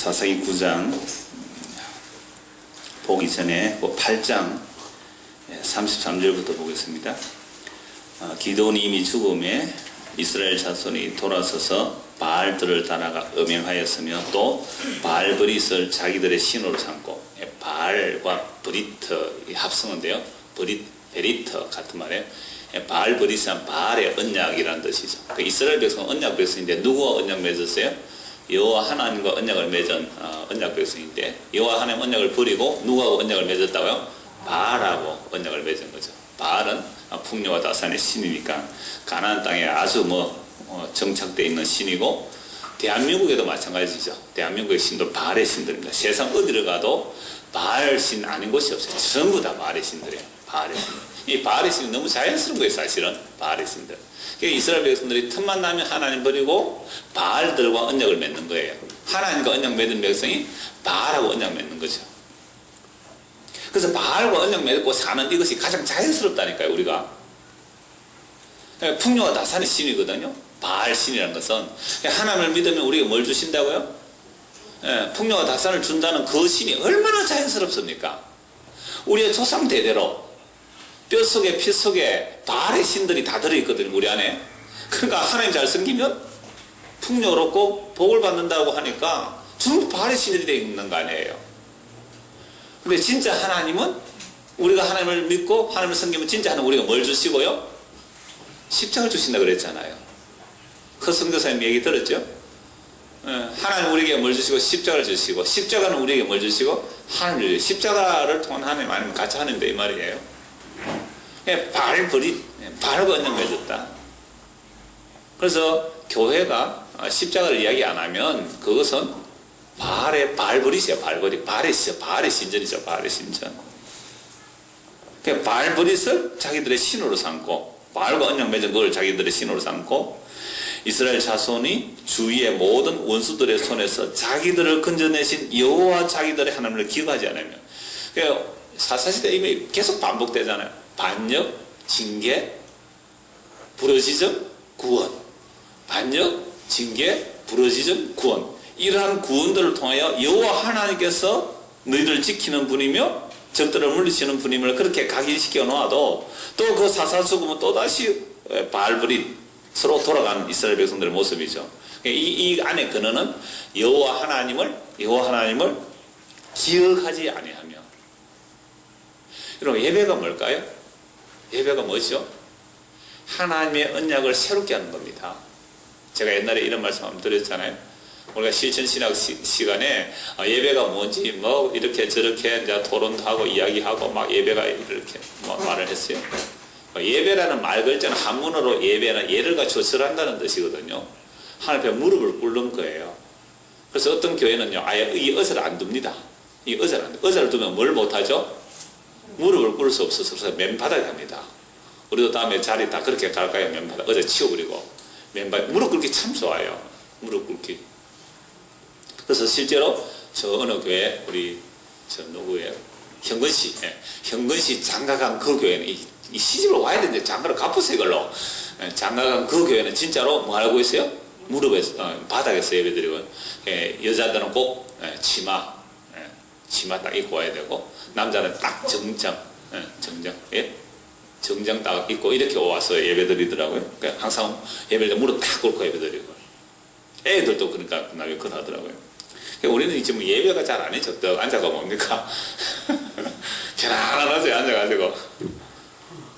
사사기 9장 보기 전에 8장 33절부터 보겠습니다. 기드온이 이미 죽음에 이스라엘 자손이 돌아서서 바알들을 따라가 음행하였으며 또 바알브릿을 자기들의 신으로 삼고, 바알과 브리트 합성인데요, 베리트 같은 말이에요. 바알브릿은 바알의 언약이라는 뜻이죠. 이스라엘 백성은 언약 백성인데 누구와 언약 맺었어요? 여호와 하나님과 언약을 맺은 언약 백성인데, 여호와 하나님 언약을 버리고 누구하고 언약을 맺었다고요? 바알하고 언약을 맺은 거죠. 바알은 풍요와 다산의 신이니까 가나안 땅에 아주 정착되어 있는 신이고, 대한민국에도 마찬가지죠. 대한민국의 신도 바알의 신들입니다. 세상 어디를 가도 바알 신 아닌 곳이 없어요. 전부 다 바알의 신들이에요. 바알의 신. 이 바알의 신이 너무 자연스러운 거예요, 사실은. 바알의 신들. 그러니까 이스라엘 백성들이 틈만 나면 하나님 버리고 바알들과 언약을 맺는 거예요. 하나님과 언약 맺은 백성이 바알하고 언약 맺는 거죠. 그래서 바알과 언약 맺고 사는 이것이 가장 자연스럽다니까요, 우리가. 풍요와 다산의 신이거든요. 바알 신이라는 것은. 하나님을 믿으면 우리가 뭘 주신다고요? 풍요와 다산을 준다는 그 신이 얼마나 자연스럽습니까? 우리의 조상 대대로 뼛속에 피속에 바알의 신들이 다 들어있거든요, 우리 안에. 그러니까 하나님 잘 섬기면 풍요롭고 복을 받는다고 하니까 전부 바알의 신들이 되어 있는 거 아니에요. 근데 진짜 하나님은, 우리가 하나님을 믿고 하나님을 섬기면 진짜 하나님 우리가 뭘 주시고요? 십자가를 주신다 그랬잖아요. 그 선교사님 얘기 들었죠? 하나님 우리에게 뭘 주시고 십자가를 주시고, 십자가는 우리에게 뭘 주시고 하나님을 주시고, 십자가를 통한 하나님 아니면 같이 하는데 이 말이에요. 바알과 언약 맺었다. 그래서 교회가 십자가를 이야기 안 하면 그것은 바알브릿이에요. 바알의 신전이죠. 바알의 신전. 바알브릿을 자기들의 신으로 삼고, 바알과 언약 맺은 그걸 자기들의 신으로 삼고, 이스라엘 자손이 주위의 모든 원수들의 손에서 자기들을 건져내신 여호와 자기들의 하나님을 기억하지 않으면, 사사시대 이미 계속 반복되잖아요. 반역, 징계, 부르짖음, 구원. 반역, 징계, 부르짖음, 구원. 이러한 구원들을 통하여 여호와 하나님께서 너희를 지키는 분이며 적들을 물리치는 분임을 그렇게 각인시켜 놓아도, 또 그 사사수금은 또다시 바알브릿으로 돌아가는 이스라엘 백성들의 모습이죠. 이 안에 근원은 여호와 하나님을 기억하지 아니하며. 여러분, 예배가 뭘까요? 예배가 뭐죠? 하나님의 언약을 새롭게 하는 겁니다. 제가 옛날에 이런 말씀 한번 드렸잖아요. 우리가 실천신학 시간에 예배가 뭔지 이렇게 저렇게 이제 토론도 하고 이야기하고 막 예배가 이렇게 말을 했어요. 예배라는 말 글자는 한문어로 예배는 예를과 조설한다는 뜻이거든요. 하나님 앞에 무릎을 꿇는 거예요. 그래서 어떤 교회는요, 아예 이 의자를 안 둡니다. 이 의자를 안 둡니다. 의자를 두면 뭘 못하죠? 무릎을 꿇을 수 없어서 맨바닥에 합니다. 우리도 다음에 자리 다 그렇게 갈까요? 맨바닥 의자 치워버리고 맨바닥. 무릎 꿇기 참 좋아요. 무릎 꿇기. 그래서 실제로 저 어느 교회, 우리 저 누구예요? 현근씨 장가간 그 교회는 이 시집을 와야 되는데 장가를 갚았어요, 이걸로. 장가간 그 교회는 진짜로 뭐 하고 있어요? 무릎에서, 바닥에서 예배드리고, 여자들은 꼭 치마 딱 입고 와야 되고, 남자는 딱 정장 딱 입고 이렇게 와서 예배드리더라고요. 그러니까 항상 예배를 무릎 딱 꿇고 예배드리고, 애들도 그러니까 나중에 그걸 하더라고요. 그러니까 우리는 지금 예배가 잘 안 해죠. 또 앉아가 뭡니까? 편안하죠, 앉아가지고.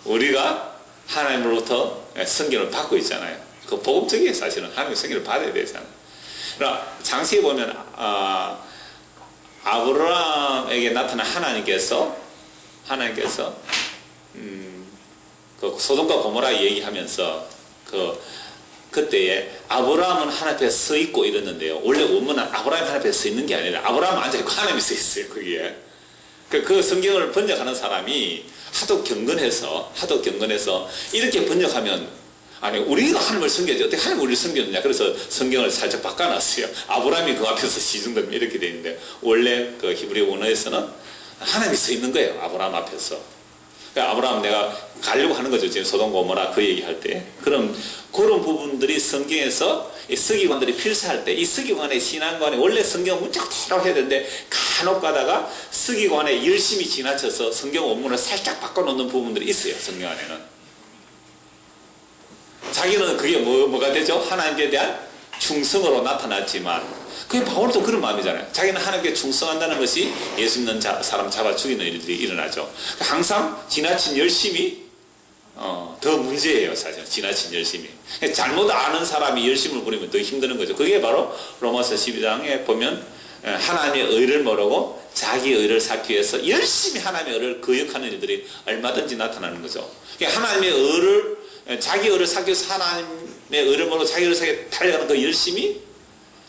우리가 하나님으로부터 성경을 받고 있잖아요. 그 복음적이에요, 사실은. 하나님의 성경을 받아야 되잖아요. 그러나 장세에 보면 아브라함에게 나타난 하나님께서 그 소돔과 고모라 얘기하면서 그때에 아브라함은 하나님 앞에 서 있고 이랬는데요. 원래 원문은 아브라함이 하나님 앞에 서 있는 게 아니라 아브라함은 앉아있고 하나님이 서 있어요, 거기에. 그 성경을 번역하는 사람이 하도 경건해서 이렇게 번역하면, 아니 우리가 하나님을 섬겨야지 어떻게 하나님 우리를 섬겼느냐. 그래서 성경을 살짝 바꿔놨어요. 아브라함이 그 앞에서 시중되면 이렇게 돼 있는데, 원래 그 히브리 원어에서는 하나님이 서 있는 거예요, 아브라함 앞에서. 그러니까 아브라함 내가 가려고 하는 거죠. 지금 소돔 고모라 그 얘기할 때. 그럼 그런 부분들이 성경에서 이 서기관들이 필사할 때 이 서기관의 신앙관에 원래 성경 문자대로 해야 되는데 간혹 가다가 서기관에 열심히 지나쳐서 성경 원문을 살짝 바꿔놓는 부분들이 있어요. 성경 안에는. 자기는 그게 뭐가 되죠? 하나님께 대한 충성으로 나타났지만 그게 바울도 그런 마음이잖아요. 자기는 하나님께 충성한다는 것이 예수 믿는 사람 잡아 죽이는 일들이 일어나죠. 항상 지나친 열심이 더 문제예요. 사실 지나친 열심이. 잘못 아는 사람이 열심을 부리면 더 힘드는 거죠. 그게 바로 로마서 12장에 보면 하나님의 의를 모르고 자기 의를 쌓기 위해서 열심히 하나님의 의를 거역하는 일들이 얼마든지 나타나는 거죠. 하나님의 의를 자기 의를 쌓기 위해서 하나님의 의를 모르고 자기 의를 쌓기 위해서 달려가는 그 열심이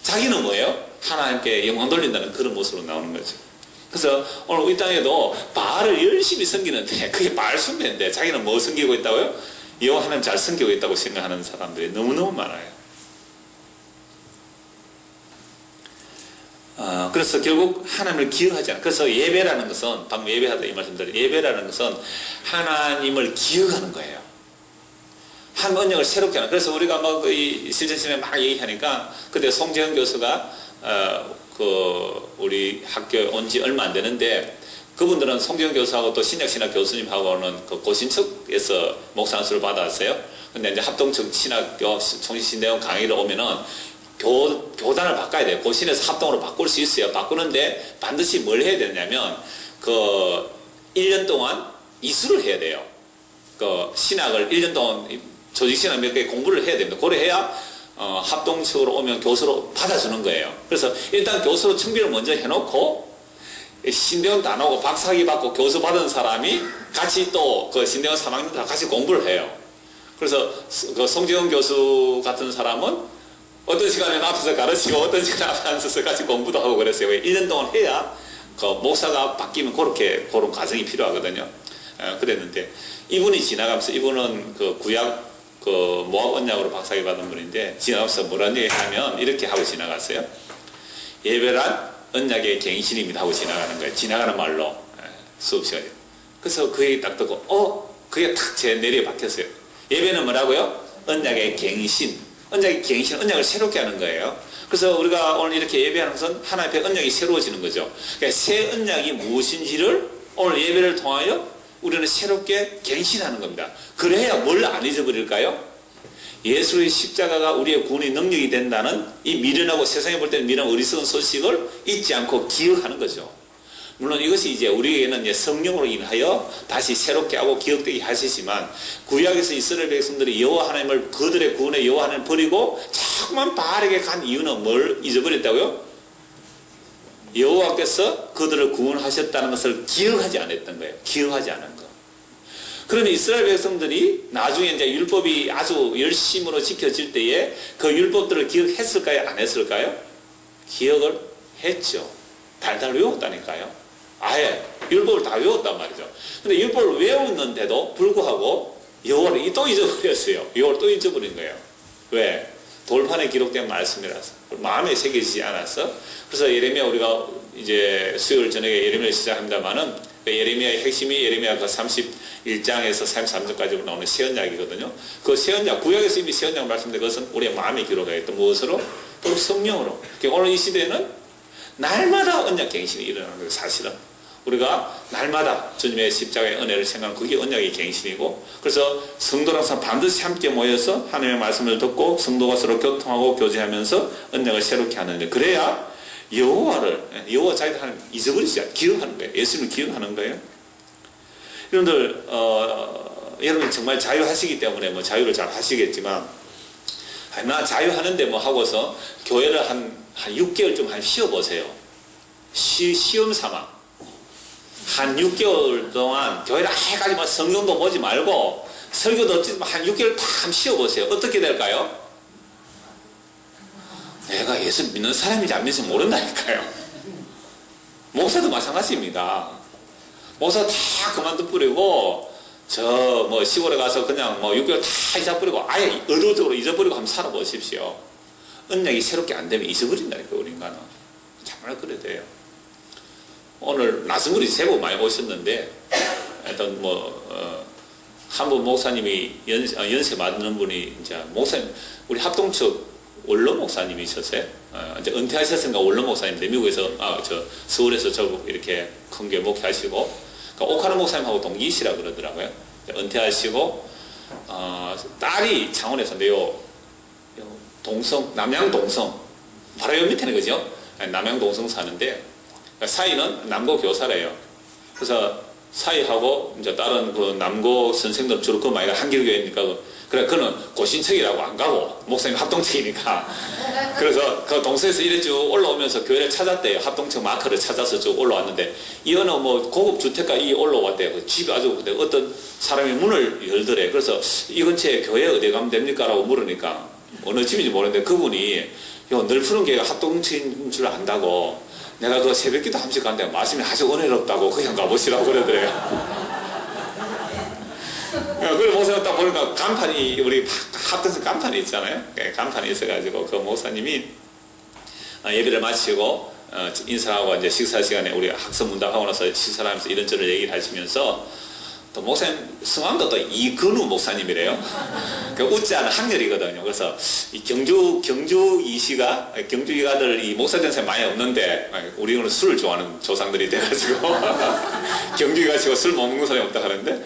자기는 뭐예요? 하나님께 영광 돌린다는 그런 모습으로 나오는 거죠. 그래서 오늘 이 땅에도 바알을 열심히 섬기는데 그게 바알 숭배인데 자기는 뭐 섬기고 있다고요? 여호와 하나님 잘 섬기고 있다고 생각하는 사람들이 너무너무 많아요. 그래서 결국 하나님을 기억하지 않아요. 그래서 예배라는 것은 방금 예배하다 이 말씀드린 예배라는 것은 하나님을 기억하는 거예요. 한 언약을 새롭게 하는. 그래서 우리가 뭐 이 실전심에 막 얘기하니까 그때 송재현 교수가 우리 학교에 온 지 얼마 안 되는데 그분들은 송재현 교수하고 또 신약신학 교수님하고는 그 고신측에서 목사 안수를 받았어요. 근데 이제 합동측 신학교 총신대원 강의를 오면은 교단을 바꿔야 돼요. 고신에서 합동으로 바꿀 수 있어요. 바꾸는데 반드시 뭘 해야 되냐면 1년 동안 이수를 해야 돼요. 신학을 1년 동안 조직신학 몇 개 공부를 해야 됩니다. 그래 해야 합동측으로 오면 교수로 받아주는 거예요. 그래서 일단 교수로 청비를 먼저 해놓고 신대원 다 나오고 박사학위 받고 교수 받은 사람이 같이 또 그 신대원 3학년 다 같이 공부를 해요. 그래서 그 송재원 교수 같은 사람은 어떤 시간에는 앞에서 가르치고 어떤 시간에 앞에 앉아서 같이 공부도 하고 그랬어요. 1년 동안 해야 그 목사가 바뀌면 그런 과정이 필요하거든요. 그랬는데 이분이 지나가면서 이분은 그 구약 모압 언약으로 박사학위 받은 분인데 지나가면서 뭐라는 얘기 하면 이렇게 하고 지나갔어요. 예배란 언약의 갱신입니다 하고 지나가는 거예요. 지나가는 말로 수업 시간에. 그래서 그 얘기 딱 듣고 그게 탁 제 뇌리에 박혔어요. 예배는 뭐라고요? 언약의 갱신. 언약의 갱신, 언약을 새롭게 하는 거예요. 그래서 우리가 오늘 이렇게 예배하는 것은 하나님 앞에 언약이 새로워지는 거죠. 그러니까 새 언약이 무엇인지를 오늘 예배를 통하여 우리는 새롭게 갱신하는 겁니다. 그래야 뭘 안 잊어버릴까요? 예수의 십자가가 우리의 구원의 능력이 된다는 이 미련하고 세상에 볼 때는 미련한 어리석은 소식을 잊지 않고 기억하는 거죠. 물론 이것이 이제 우리에게는 이제 성령으로 인하여 다시 새롭게 하고 기억되게 하시지만 구약에서 이스라엘 백성들이 여호와 하나님을 그들의 구원의 여호와 하나님을 버리고 자꾸만 바알에게 간 이유는 뭘 잊어버렸다고요? 여호와께서 그들을 구원하셨다는 것을 기억하지 않았던 거예요. 기억하지 않은 거. 그러면 이스라엘 백성들이 나중에 이제 율법이 아주 열심으로 지켜질 때에 그 율법들을 기억했을까요? 안 했을까요? 기억을 했죠. 달달 외웠다니까요. 아예 율법을 다 외웠단 말이죠. 근데 율법을 외웠는데도 불구하고 여호와를 또 잊어버렸어요. 여호와를 또 잊어버린 거예요. 왜? 돌판에 기록된 말씀이라서 마음에 새겨지지 않았어. 그래서 예레미야 우리가 이제 수요일 저녁에 예레미야를 시작합니다만은 예레미야의 핵심이 예레미야 그 31장에서 33장까지 나오는 새언약이거든요. 그 새언약 구약에서 이미 새언약 말씀인데 그것은 우리의 마음에 기록하겠다. 무엇으로? 또 성령으로. 오늘 이 시대에는 날마다 언약 갱신이 일어나는 거예요. 사실은 우리가 날마다 주님의 십자가의 은혜를 생각하는 그게 언약의 갱신이고, 그래서 성도로서 반드시 함께 모여서 하나님의 말씀을 듣고 성도가 서로 교통하고 교제하면서 언약을 새롭게 하는데, 그래야 여호와 자기들 하나님 잊어버리지 않고 기억하는 거예요. 예수님을 기억하는 거예요. 여러분들 여러분 정말 자유하시기 때문에 뭐 자유를 잘 하시겠지만, 나 자유하는데 뭐 하고서 교회를 한 6개월 좀 쉬어보세요. 시험 삼아 한 6개월 동안 교회를 아예까지 뭐 성경도 보지 말고 설교도 듣지 한 6개월 다 쉬어보세요. 어떻게 될까요? 내가 예수 믿는 사람인지 안 믿는지 모른다니까요. 목사도 마찬가지입니다. 목사 다 그만둬 버리고 저 뭐 시골에 가서 그냥 뭐 6개월 다 잊어버리고 아예 의도적으로 잊어버리고 한번 살아보십시오. 언약이 새롭게 안 되면 잊어버린다니까, 우리 인간은. 정말 그래야 돼요. 오늘 낯선 분이 제법 많이 오셨는데 하여튼 한 분 목사님이 연세 많은 분이 이제 목사님 우리 합동측 원로 목사님이셨어요. 이제 은퇴하셨으니까 원로 목사님인데 미국에서 서울에서 저 이렇게 큰 게 목회하시고 그러니까 오카노 목사님하고 동기시라 그러더라고요. 은퇴하시고 딸이 창원에서인데요. 동성 남양 동성 바로 여기 밑에는 그죠? 남양 동성 사는데 사이는 남고 교사래요. 그래서 사이하고 이제 다른 그 남고 선생들 주로 그 많이가 한길교회니까 그래 그는 고신척이라고 안 가고 목사님 합동척이니까 그래서 그 동서에서 이래 쭉 올라오면서 교회를 찾았대요. 합동척 마크를 찾아서 쭉 올라왔는데 이 어느 고급 주택가 이 올라왔대요. 그 집이 아주 근데 어떤 사람이 문을 열더래. 그래서 이 근처에 교회 어디 가면 됩니까? 라고 물으니까 어느 집인지 모르는데 그분이 늘 푸른 교회가 합동척인 줄 안다고 내가 그 새벽기도 한 번씩 가는데 말씀이 아주 은혜롭다고 그냥 가보시라고 그러더래요. 그래 목사님 딱 보니까 간판이 우리 합동선 간판이 있잖아요. 간판이 있어가지고 그 목사님이 예배를 마치고 인사하고 이제 식사 시간에 우리 학습 문답하고 나서 식사를 하면서 이런저런 얘기를 하시면서 또 목사님 성함도 또 이근우 목사님이래요. 그 웃자는 한결이거든요. 그래서 이 경주 이시가 경주 이가들 이 목사 전생 많이 없는데 우리는 술을 좋아하는 조상들이 돼가지고 경주 이가 치고 술 못 먹는 사람이 없다 하는데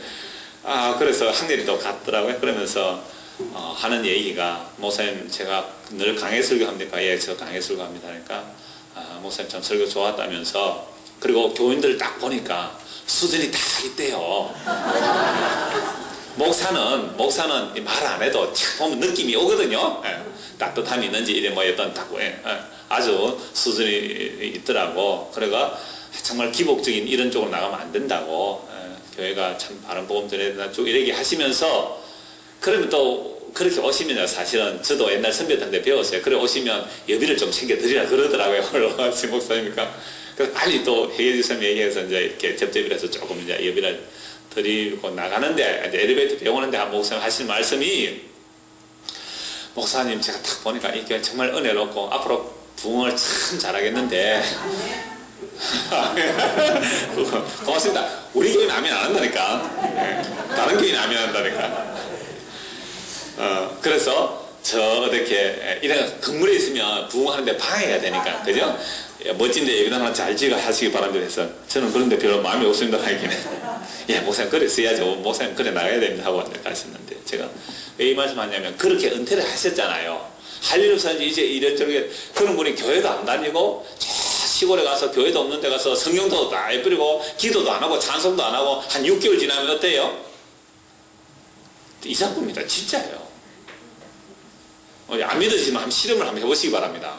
그래서 한결이 또 갔더라고요. 그러면서 하는 얘기가 목사님 제가 늘 강해 설교합니까? 예, 저 강해 설교합니다. 하니까 목사님 참 설교 좋았다면서 그리고 교인들 딱 보니까 수준이 다 있대요. 목사는 말 안 해도 참 느낌이 오거든요. 따뜻함이 있는지 이래 어떤 아주 수준이 있더라고. 그래가 정말 기복적인 이런 쪽으로 나가면 안 된다고. 교회가 참 바른 복음 전해야 된다 쭉 이렇게 하시면서 그러면 또 그렇게 오시면 사실은 저도 옛날 선배한테 배웠어요. 그래 오시면 예비를 좀 챙겨드리라 그러더라고요. 올라와서 목사님이니까. 그래서 빨리 또 회계지선 얘기해서 이제 이렇게 접대비를 해서 조금 이제 예비를 드리고 나가는데 이제 엘리베이터 배우는데 한 목사님 하신 말씀이 목사님 제가 딱 보니까 이 교회 정말 은혜롭고 앞으로 부흥을 참 잘하겠는데 고맙습니다. 우리 교회는 아멘 안 한다니까. 다른 교회는 아멘 안 한다니까. 그래서 저 어떻게 이런 건물에 있으면 부흥하는데 방해가 되니까 그죠? 멋진데 예비당 하나 잘 지어 하시기 바랍니다 해서 저는 그런데 별로 마음이 없습니다 하기는 예 목사님 그래 써야죠 목사님 그래 나가야 됩니다 하고 가셨는데 제가 왜 이 말씀 하냐면 그렇게 은퇴를 하셨잖아요. 할 일 없어서 이제 이런저런 그런 분이 교회도 안 다니고 저 시골에 가서 교회도 없는 데 가서 성경도 다 뿌리고 기도도 안 하고 찬송도 안 하고 한 6개월 지나면 어때요? 이상합니다. 진짜예요. 안 믿으시면 한번 실험을 한번 해보시기 바랍니다.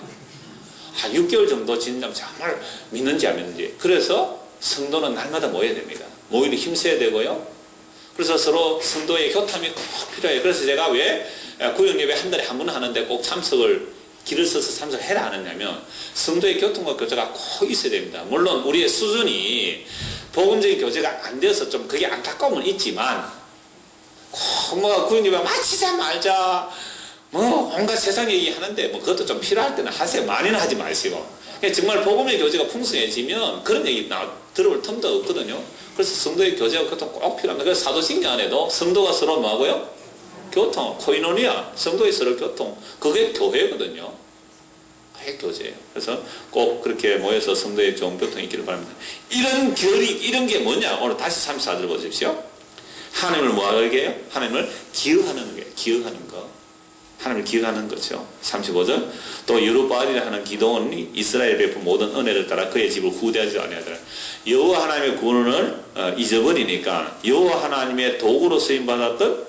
한 6개월 정도 진짜 정말 믿는지 안 믿는지. 그래서 성도는 날마다 모여야 됩니다. 모이는 힘써야 되고요. 그래서 서로 성도의 교탐이 꼭 필요해요. 그래서 제가 왜 구역예배 한 달에 한 번 하는데 꼭 참석을 길을 써서 참석해라 하느냐면 성도의 교통과 교제가 꼭 있어야 됩니다. 물론 우리의 수준이 복음적인 교제가 안 되어서 좀 그게 안타까움은 있지만 꼭 구역예배 마치자 말자 온갖 세상 얘기 하는데 그것도 좀 필요할 때는 하세요. 많이는 하지 마시고. 정말 복음의 교제가 풍성해지면 그런 얘기 들어볼 틈도 없거든요. 그래서 성도의 교제가 그것도 꼭 필요합니다. 그래서 사도신경 안에도 성도가 서로 뭐하고요? 교통, 코이노니아, 성도의 서로 교통. 그게 교회거든요. 그게 교제예요. 그래서 꼭 그렇게 모여서 성도의 좋은 교통이 있기를 바랍니다. 이런 게 뭐냐? 오늘 다시 34절 보십시오. 하나님을 뭐하게 해요? 하나님을 기억하는 거예요. 기억하는 거. 하나님을 기억하는 거죠. 35절 또 여루바알이라 하는 기도원이 이스라엘 베푼 모든 은혜를 따라 그의 집을 후대하지 아니하더라. 여호와 하나님의 구원을 잊어버리니까 여호와 하나님의 도구로 쓰임받았던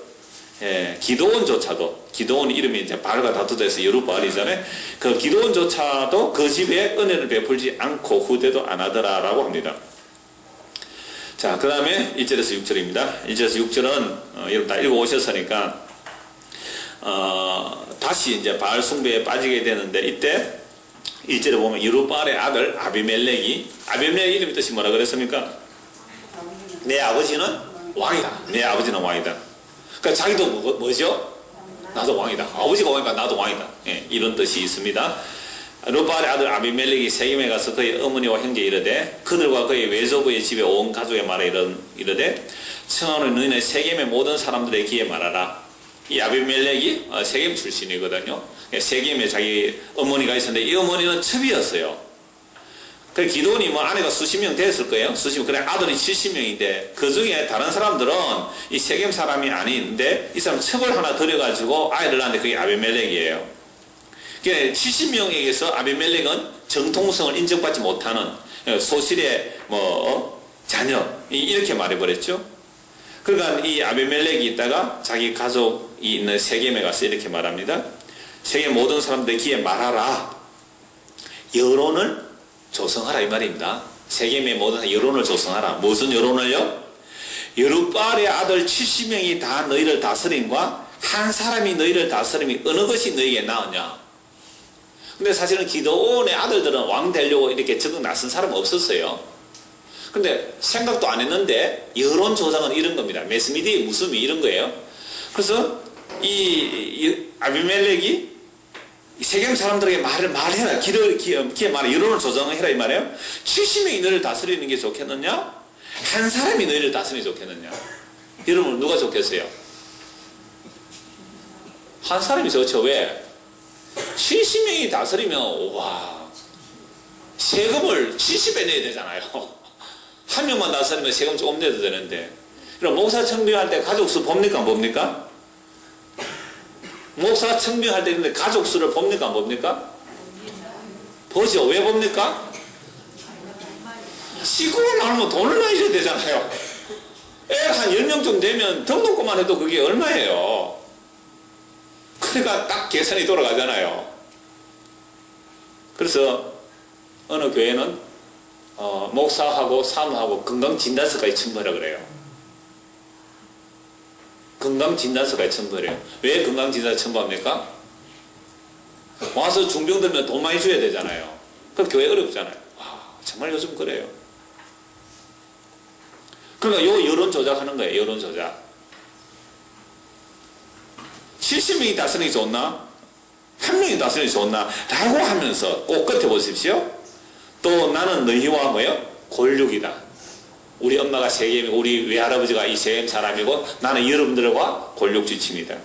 기도원조차도 기도원 이름이 이제 바알과 다투돼서 여루바알이잖아요. 그 기도원조차도 그 집에 은혜를 베풀지 않고 후대도 안 하더라라고 합니다. 자, 그 다음에 1절에서 6절입니다. 1절에서 6절은 여러분 다 읽어오셨으니까 다시 이제 바알 숭배에 빠지게 되는데 이때 1절에 보면 여루바알의 아들 아비멜렉 이름의 뜻이 뭐라 그랬습니까? 내 아버지는 왕이다. 내 아버지는 왕이다. 그러니까 자기도 뭐죠? 나도 왕이다. 아버지가 왕이니까 나도 왕이다. 예, 이런 뜻이 있습니다. 룻바알의 아들 아비멜렉이 세겜에 가서 그의 어머니와 형제 이르되 그들과 그의 외조부의 집에 온 가족의 말에 이르되 청하노니 너희는 세겜의 모든 사람들의 귀에 말하라. 이 아비멜렉이 세겜 출신이거든요. 세겜에 자기 어머니가 있었는데 이 어머니는 첩이었어요. 그 기드온이 뭐 아내가 수십 명 됐을 거예요. 수십 명. 그래 아들이 70명인데 그 중에 다른 사람들은 이 세겜 사람이 아닌데 이 사람 첩을 하나 들여가지고 아이를 낳았는데 그게 아비멜렉이에요. 70명에게서 아비멜렉은 정통성을 인정받지 못하는 소실의 자녀 이렇게 말해버렸죠. 그러니까 이 아비멜렉이 있다가 자기 가족이 있는 세겜에 가서 이렇게 말합니다. 세겜 모든 사람들 귀에 말하라. 여론을 조성하라 이 말입니다. 세겜의 모든 여론을 조성하라. 무슨 여론을요? 여룻바알의 아들 70명이 다 너희를 다스림과 한 사람이 너희를 다스림이 어느 것이 너희에게 나으냐? 근데 사실은 기드온의 아들들은 왕 되려고 이렇게 적극 나선 사람 없었어요. 근데 생각도 안 했는데 여론 조작은 이런 겁니다. 매스미디어의 무음이 이런 거예요. 그래서 이 아비멜렉이 세겜 사람들에게 말해라. 귀에 말해. 여론을 조정해라 이 말이에요. 70명이 너희를 다스리는 게 좋겠느냐? 한 사람이 너희를 다스리는 게 좋겠느냐? 여러분 누가 좋겠어요? 한 사람이 좋죠. 왜? 70명이 다스리면 와 세금을 70배 내야 되잖아요. 한 명만 다스리면 세금 조금 내도 되는데. 그럼 목사 청빙할 때 가족 수 봅니까 안 봅니까? 목사 청빙할 때 근데 가족 수를 봅니까 안 봅니까? 보죠. 왜 봅니까? 시골을 하면 돈을 내셔야 되잖아요. 애가 한 10명쯤 되면 등록금만 해도 그게 얼마예요? 그러니까 딱 계산이 돌아가잖아요. 그래서 어느 교회는 목사하고 사무하고 건강진단서까지 첨부하라 그래요. 건강진단서까지 첨부해요. 왜 건강진단서 첨부합니까? 와서 중병 들면 돈 많이 줘야 되잖아요. 그 교회 어렵잖아요. 와, 정말 요즘 그래요. 그러니까 요 여론 조작하는 거예요. 여론 조작. 70명이 다스리는 게 좋나? 한 명이 다스리는 게 좋나? 라고 하면서 꼭 끝에 보십시오. 또 나는 너희와 골육이다. 우리 엄마가 세겜이고 우리 외할아버지가 이 세겜 사람이고 나는 여러분들과 골육지침이다.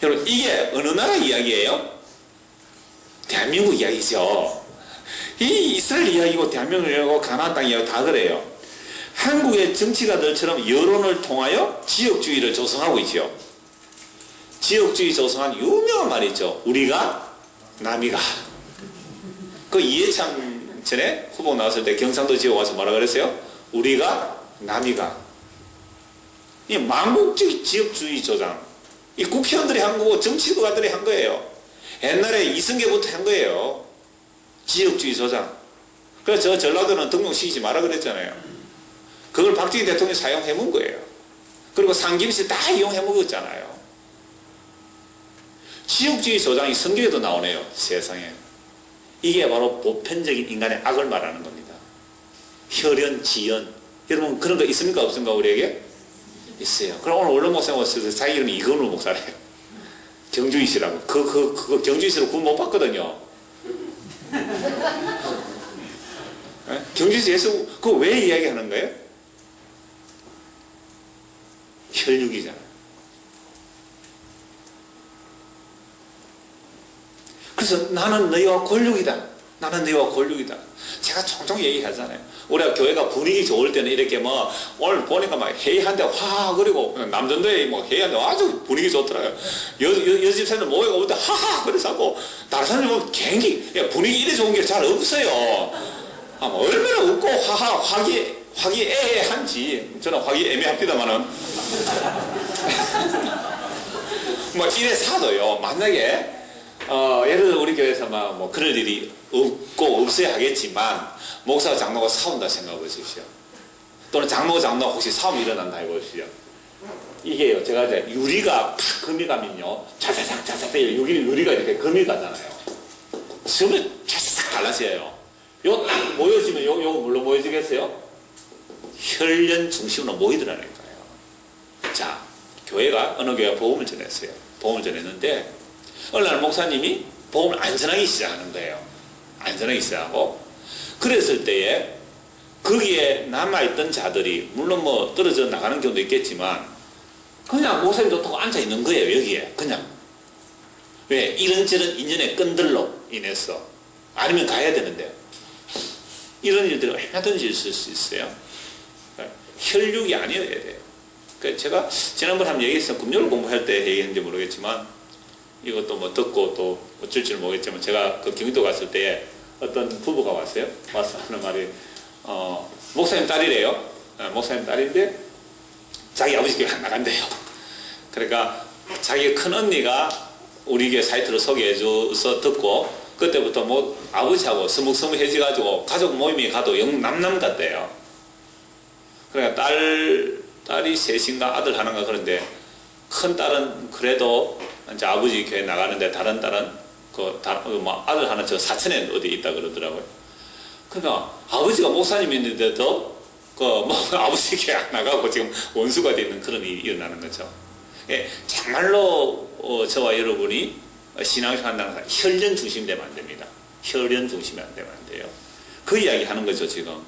여러분 이게 어느 나라 이야기예요? 대한민국 이야기죠. 이 이스라엘 이야기고 대한민국 이야기고 가나안 땅 이야기고 다 그래요. 한국의 정치가들처럼 여론을 통하여 지역주의를 조성하고 있죠. 지역주의 조성한 유명한 말이 있죠. 우리가 남이가. 그 이해창 전에 후보 나왔을 때 경상도 지역 와서 뭐라 그랬어요? 우리가 남이가. 이 망국적 지역주의 조장. 이 국회의원들이 한 거고 정치가들이 한 거예요. 옛날에 이승계부터 한 거예요. 지역주의 조장. 그래서 저 전라도는 등록시키지 마라 그랬잖아요. 그걸 박정희 대통령이 사용해 먹은 거예요. 그리고 상김씨 다 이용해 먹었잖아요. 지역주의 조장이 성경에도 나오네요. 세상에. 이게 바로 보편적인 인간의 악을 말하는 겁니다. 혈연, 지연. 여러분 그런 거 있습니까 없습니까 우리에게? 있어요. 그럼 오늘 원로 목사님 오셔서 자기 이름이 이건우 목사래요. 경주이 씨라고. 그거 경주이 씨로 구원 못 받거든요. 경주이 씨 예수 그거 왜 이야기하는 거예요? 혈육이잖아요. 그래서 나는 너희와 골육이다. 나는 너희와 골육이다. 제가 종종 얘기하잖아요. 우리가 교회가 분위기 좋을 때는 이렇게 오늘 보니까 막 회의한데 화 그리고 남전도에 회의한데 아주 분위기 좋더라고요. 여집사는 모여가 올 때 하하 그래서 하고 다른 사람들 보면 굉장히 분위기 이래 좋은 게 잘 없어요. 얼마나 웃고 하하 화기애애한지 저는 화기애매합니다만은 이래 사도요. 만약에 예를 들어 우리 교회에서 그럴 일이 없고 없어야 하겠지만 목사와 장로가 싸운다 생각해 보십시오. 또는 장로가 혹시 싸움이 일어난다 해보십시오. 이게요, 제가 이제 유리가 팍 금이 가면요, 자자작 유리가 이렇게 금이 가잖아요. 지금은 자자작 갈라져요. 요 딱 모여지면 요거 뭘로 모여지겠어요? 혈연 중심으로 모이더라니까요. 자, 교회가 어느 교회가 복음을 전했어요. 복음을 전했는데 어느 날 목사님이 복음을 안전하게 시작하는 거예요. 안전하게 시작하고, 그랬을 때에 거기에 남아있던 자들이 물론 뭐 떨어져 나가는 경우도 있겠지만 그냥 목사님 좋다고 앉아있는 거예요. 여기에 그냥. 왜? 이런저런 인연의 끈들로 인해서. 아니면 가야 되는데요. 이런 일들이 얼마든지 있을 수 있어요. 혈육이 아니어야 돼요. 그러니까 제가 지난번에 한번 얘기했어요. 금요일 공부할 때 얘기했는지 모르겠지만 이것도 뭐 듣고 또 어쩔지는 모르겠지만 제가 그 경기도 갔을 때 어떤 부부가 왔어요. 와서 하는 말이 목사님 딸이래요. 목사님 딸인데 자기 아버지 교회 안 나간대요. 그러니까 자기 큰 언니가 우리 교회 사이트로 소개해줘서 듣고 그때부터 뭐 아버지하고 서먹서먹해져가지고 가족 모임에 가도 영 남남 같대요. 그러니까 딸이 셋인가 아들 하나인가 그런데 큰 딸은 그래도 이제 아버지 교회 나가는데 다른 딸은 뭐 아들 하나 저 사천에 어디 있다 그러더라고요. 그러니까 아버지가 목사님인데도 뭐 아버지 교회 안 나가고 지금 원수가 되는 그런 일이 일어나는 거죠. 예, 정말로 저와 여러분이 신앙생활 한다는 사람 혈연 중심이 되면 안 됩니다. 혈연 중심이 안 되면 안 돼요. 그 이야기 하는 거죠 지금.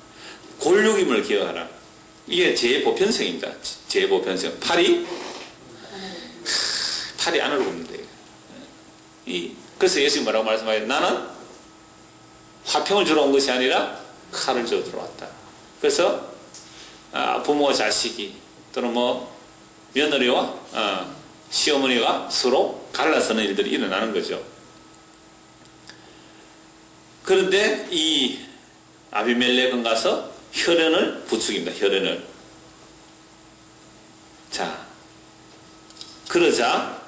골육임을 기억하라. 이게 제보편성입니다. 제보편성. 팔이 안으로 굽는 데요. 그래서 예수님 뭐라고 말씀하셨어요? 나는 화평을 주러 온 것이 아니라 칼을 주러 들어왔다. 그래서 부모와 자식이 또는 뭐 며느리와 시어머니가 서로 갈라서는 일들이 일어나는 거죠. 그런데 이 아비멜렉은 가서 혈연을 부추깁니다. 혈연을. 자, 그러자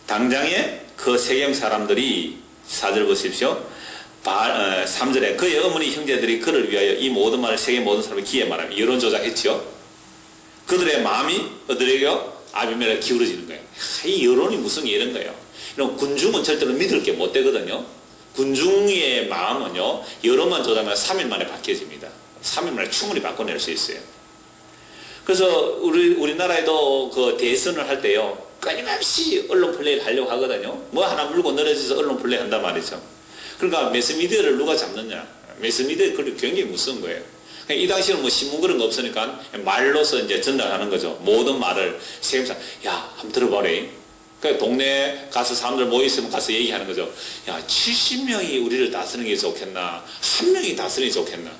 당장에 그 세겜 사람들이 4절 보십시오. 3절에 그의 어머니 형제들이 그를 위하여 이 모든 말을 세겜 모든 사람이 귀에 말하며 여론 조작했죠. 그들의 마음이 어디에게요? 아비멜렉 기울어지는 거예요. 이 여론이 무슨 이런 거예요. 이런 군중은 절대로 믿을 게 못 되거든요. 군중의 마음은요, 여론만 조작하면 3일 만에 바뀌어집니다. 3일 만에 충분히 바꿔낼 수 있어요. 그래서 우리나라에도 그 대선을 할 때요, 끊임없이 언론 플레이를 하려고 하거든요. 뭐 하나 물고 늘어져서 언론 플레이 한단 말이죠. 그러니까 매스미디어를 누가 잡느냐. 매스미디어 그게 굉장히 무서운 거예요. 이 당시에는 뭐 신문 그런 거 없으니까 말로서 이제 전달하는 거죠. 모든 말을 세겜사, 야, 한번 들어봐래. 그러니까 동네 가서 사람들 모여있으면 가서 얘기하는 거죠. 야, 70명이 우리를 다스리는 게 좋겠나? 한 명이 다스리는 게 좋겠나?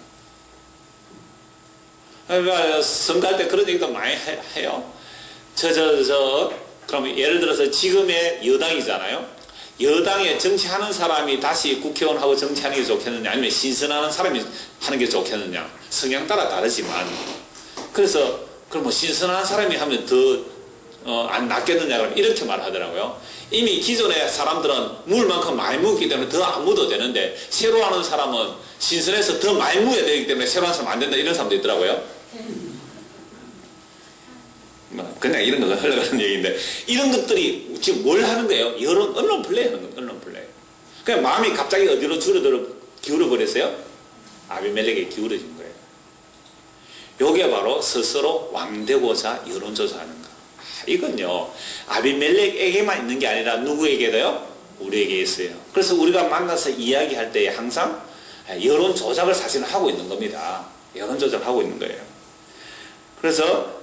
그러니까 선거할 때 그런 얘기도 많이 해요. 그러면 예를 들어서 지금의 여당이잖아요. 여당에 정치하는 사람이 다시 국회의원하고 정치하는 게 좋겠느냐, 아니면 신선하는 사람이 하는 게 좋겠느냐, 성향 따라 다르지만, 그래서 그럼 뭐 신선한 사람이 하면 더 안 낫겠느냐, 그러면 이렇게 말하더라고요. 이미 기존의 사람들은 물만큼 많이 묻기 때문에 더 안 묻어도 되는데, 새로 하는 사람은 신선해서 더 많이 묻어야 되기 때문에 새로 하는 사람 안 된다, 이런 사람도 있더라고요. 그냥 이런 거 흘러가는 얘기인데, 이런 것들이 지금 뭘 하는 거예요? 언론 플레이 하는 거예요, 언론 플레이. 그냥 마음이 갑자기 어디로 기울어버렸어요? 아비멜렉에 기울어진 거예요. 요게 바로 스스로 왕되고자 여론조사하는 거. 이건요, 아비멜렉에게만 있는 게 아니라 누구에게도요? 우리에게 있어요. 그래서 우리가 만나서 이야기할 때 항상 여론 조작을 사실은 하고 있는 겁니다. 여론 조작을 하고 있는 거예요. 그래서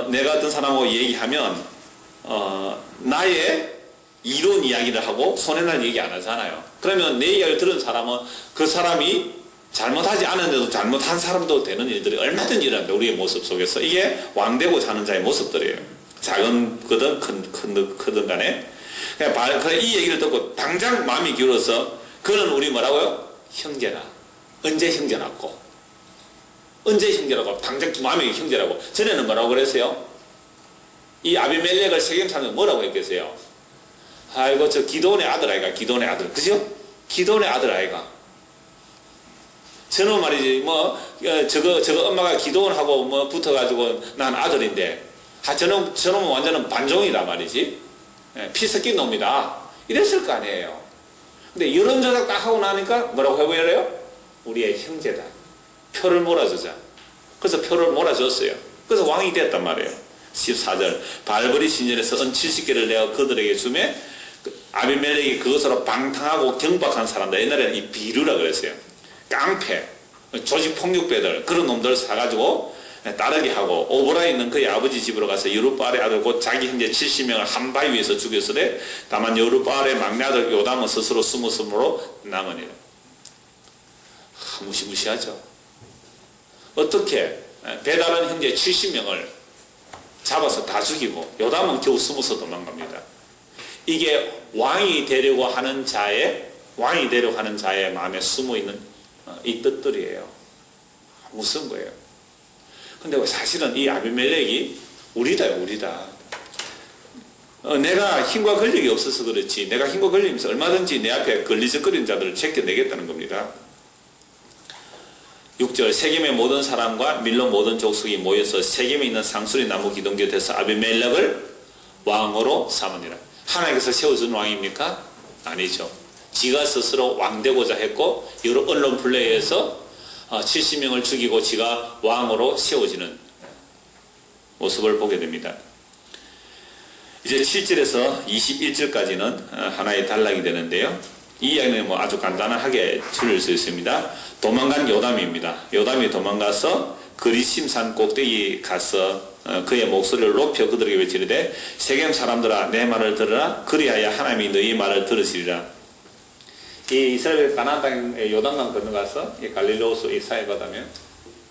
내가 어떤 사람하고 얘기하면 나의 이론 이야기를 하고 손해날 얘기 안 하잖아요. 그러면 내 이야기를 들은 사람은 그 사람이 잘못하지 않은데도 잘못한 사람도 되는 일들이 얼마든지 일어납니다. 우리의 모습 속에서. 이게 왕되고 자는 자의 모습들이에요. 작은 거든 크든 간에. 그냥 이 얘기를 듣고 당장 마음이 기울어서 그는 우리 뭐라고요? 형제라. 언제 형제라고? 언제 형제라고? 당장 마음이 형제라고. 전에는 뭐라고 그랬어요? 이 아비멜렉을 세겜 사람은 뭐라고 했겠어요? 아이고, 저 기도원의 아들 아이가, 기도원의 아들. 그죠? 기도원의 아들 아이가. 저는 말이지, 저거 엄마가 기도원하고 뭐 붙어가지고 난 아들인데, 저놈은 완전히 반종이다 말이지. 피 섞인 놈이다. 이랬을 거 아니에요. 근데 여론조작 딱 하고 나니까 뭐라고 해보여요? 우리의 형제다. 표를 몰아주자. 그래서 표를 몰아줬어요. 그래서 왕이 됐단 말이에요. 14절. 발버리 신전에서 은 70개를 내어 그들에게 주매 아비멜렉이 그것으로 방탕하고 경박한 사람들, 옛날에는 이 비류라 그랬어요. 깡패, 조직폭력배들, 그런 놈들 사가지고 따르게 하고, 오보라 있는 그의 아버지 집으로 가서 여룻바알의 아들 곧 자기 형제 70명을 한 바위 위에서 죽였으되 다만 여룻바알의 막내 아들 요담은 스스로 스무스무로 남으니라. 무시무시하죠. 어떻게 배다른 형제 70명을 잡아서 다 죽이고 요담은 겨우 숨어서 도망갑니다. 이게 왕이 되려고 하는 자의 마음에 숨어있는 이 뜻들이에요. 무슨 거예요? 근데 사실은 이 아비멜렉이 우리다요, 우리다. 내가 힘과 권력이 없어서 그렇지, 내가 힘과 권력이 있어서 얼마든지 내 앞에 걸리적거리는 자들을 제껴내겠다는 겁니다. 6절 세겜의 모든 사람과 밀로 모든 족속이 모여서 세겜에 있는 상수리 나무 기둥 곁에서 아비멜렉을 왕으로 삼으니라. 하나님께서 세워준 왕입니까? 아니죠. 지가 스스로 왕 되고자 했고 여러 언론 플레이에서 70명을 죽이고 지가 왕으로 세워지는 모습을 보게 됩니다. 이제 7절에서 21절까지는 하나의 단락이 되는데요. 이 이야기는 뭐 아주 간단하게 줄일 수 있습니다. 도망간 요담입니다. 요담이 도망가서 그리심산 꼭대기 가서 그의 목소리를 높여 그들에게 외치르되 세겜 사람들아 내 말을 들으라. 그리하여 하나님이 너희 말을 들으시리라. 이 이스라엘 가나안 땅에 요단강 건너가서 이 갈릴리호수 이 사해바다면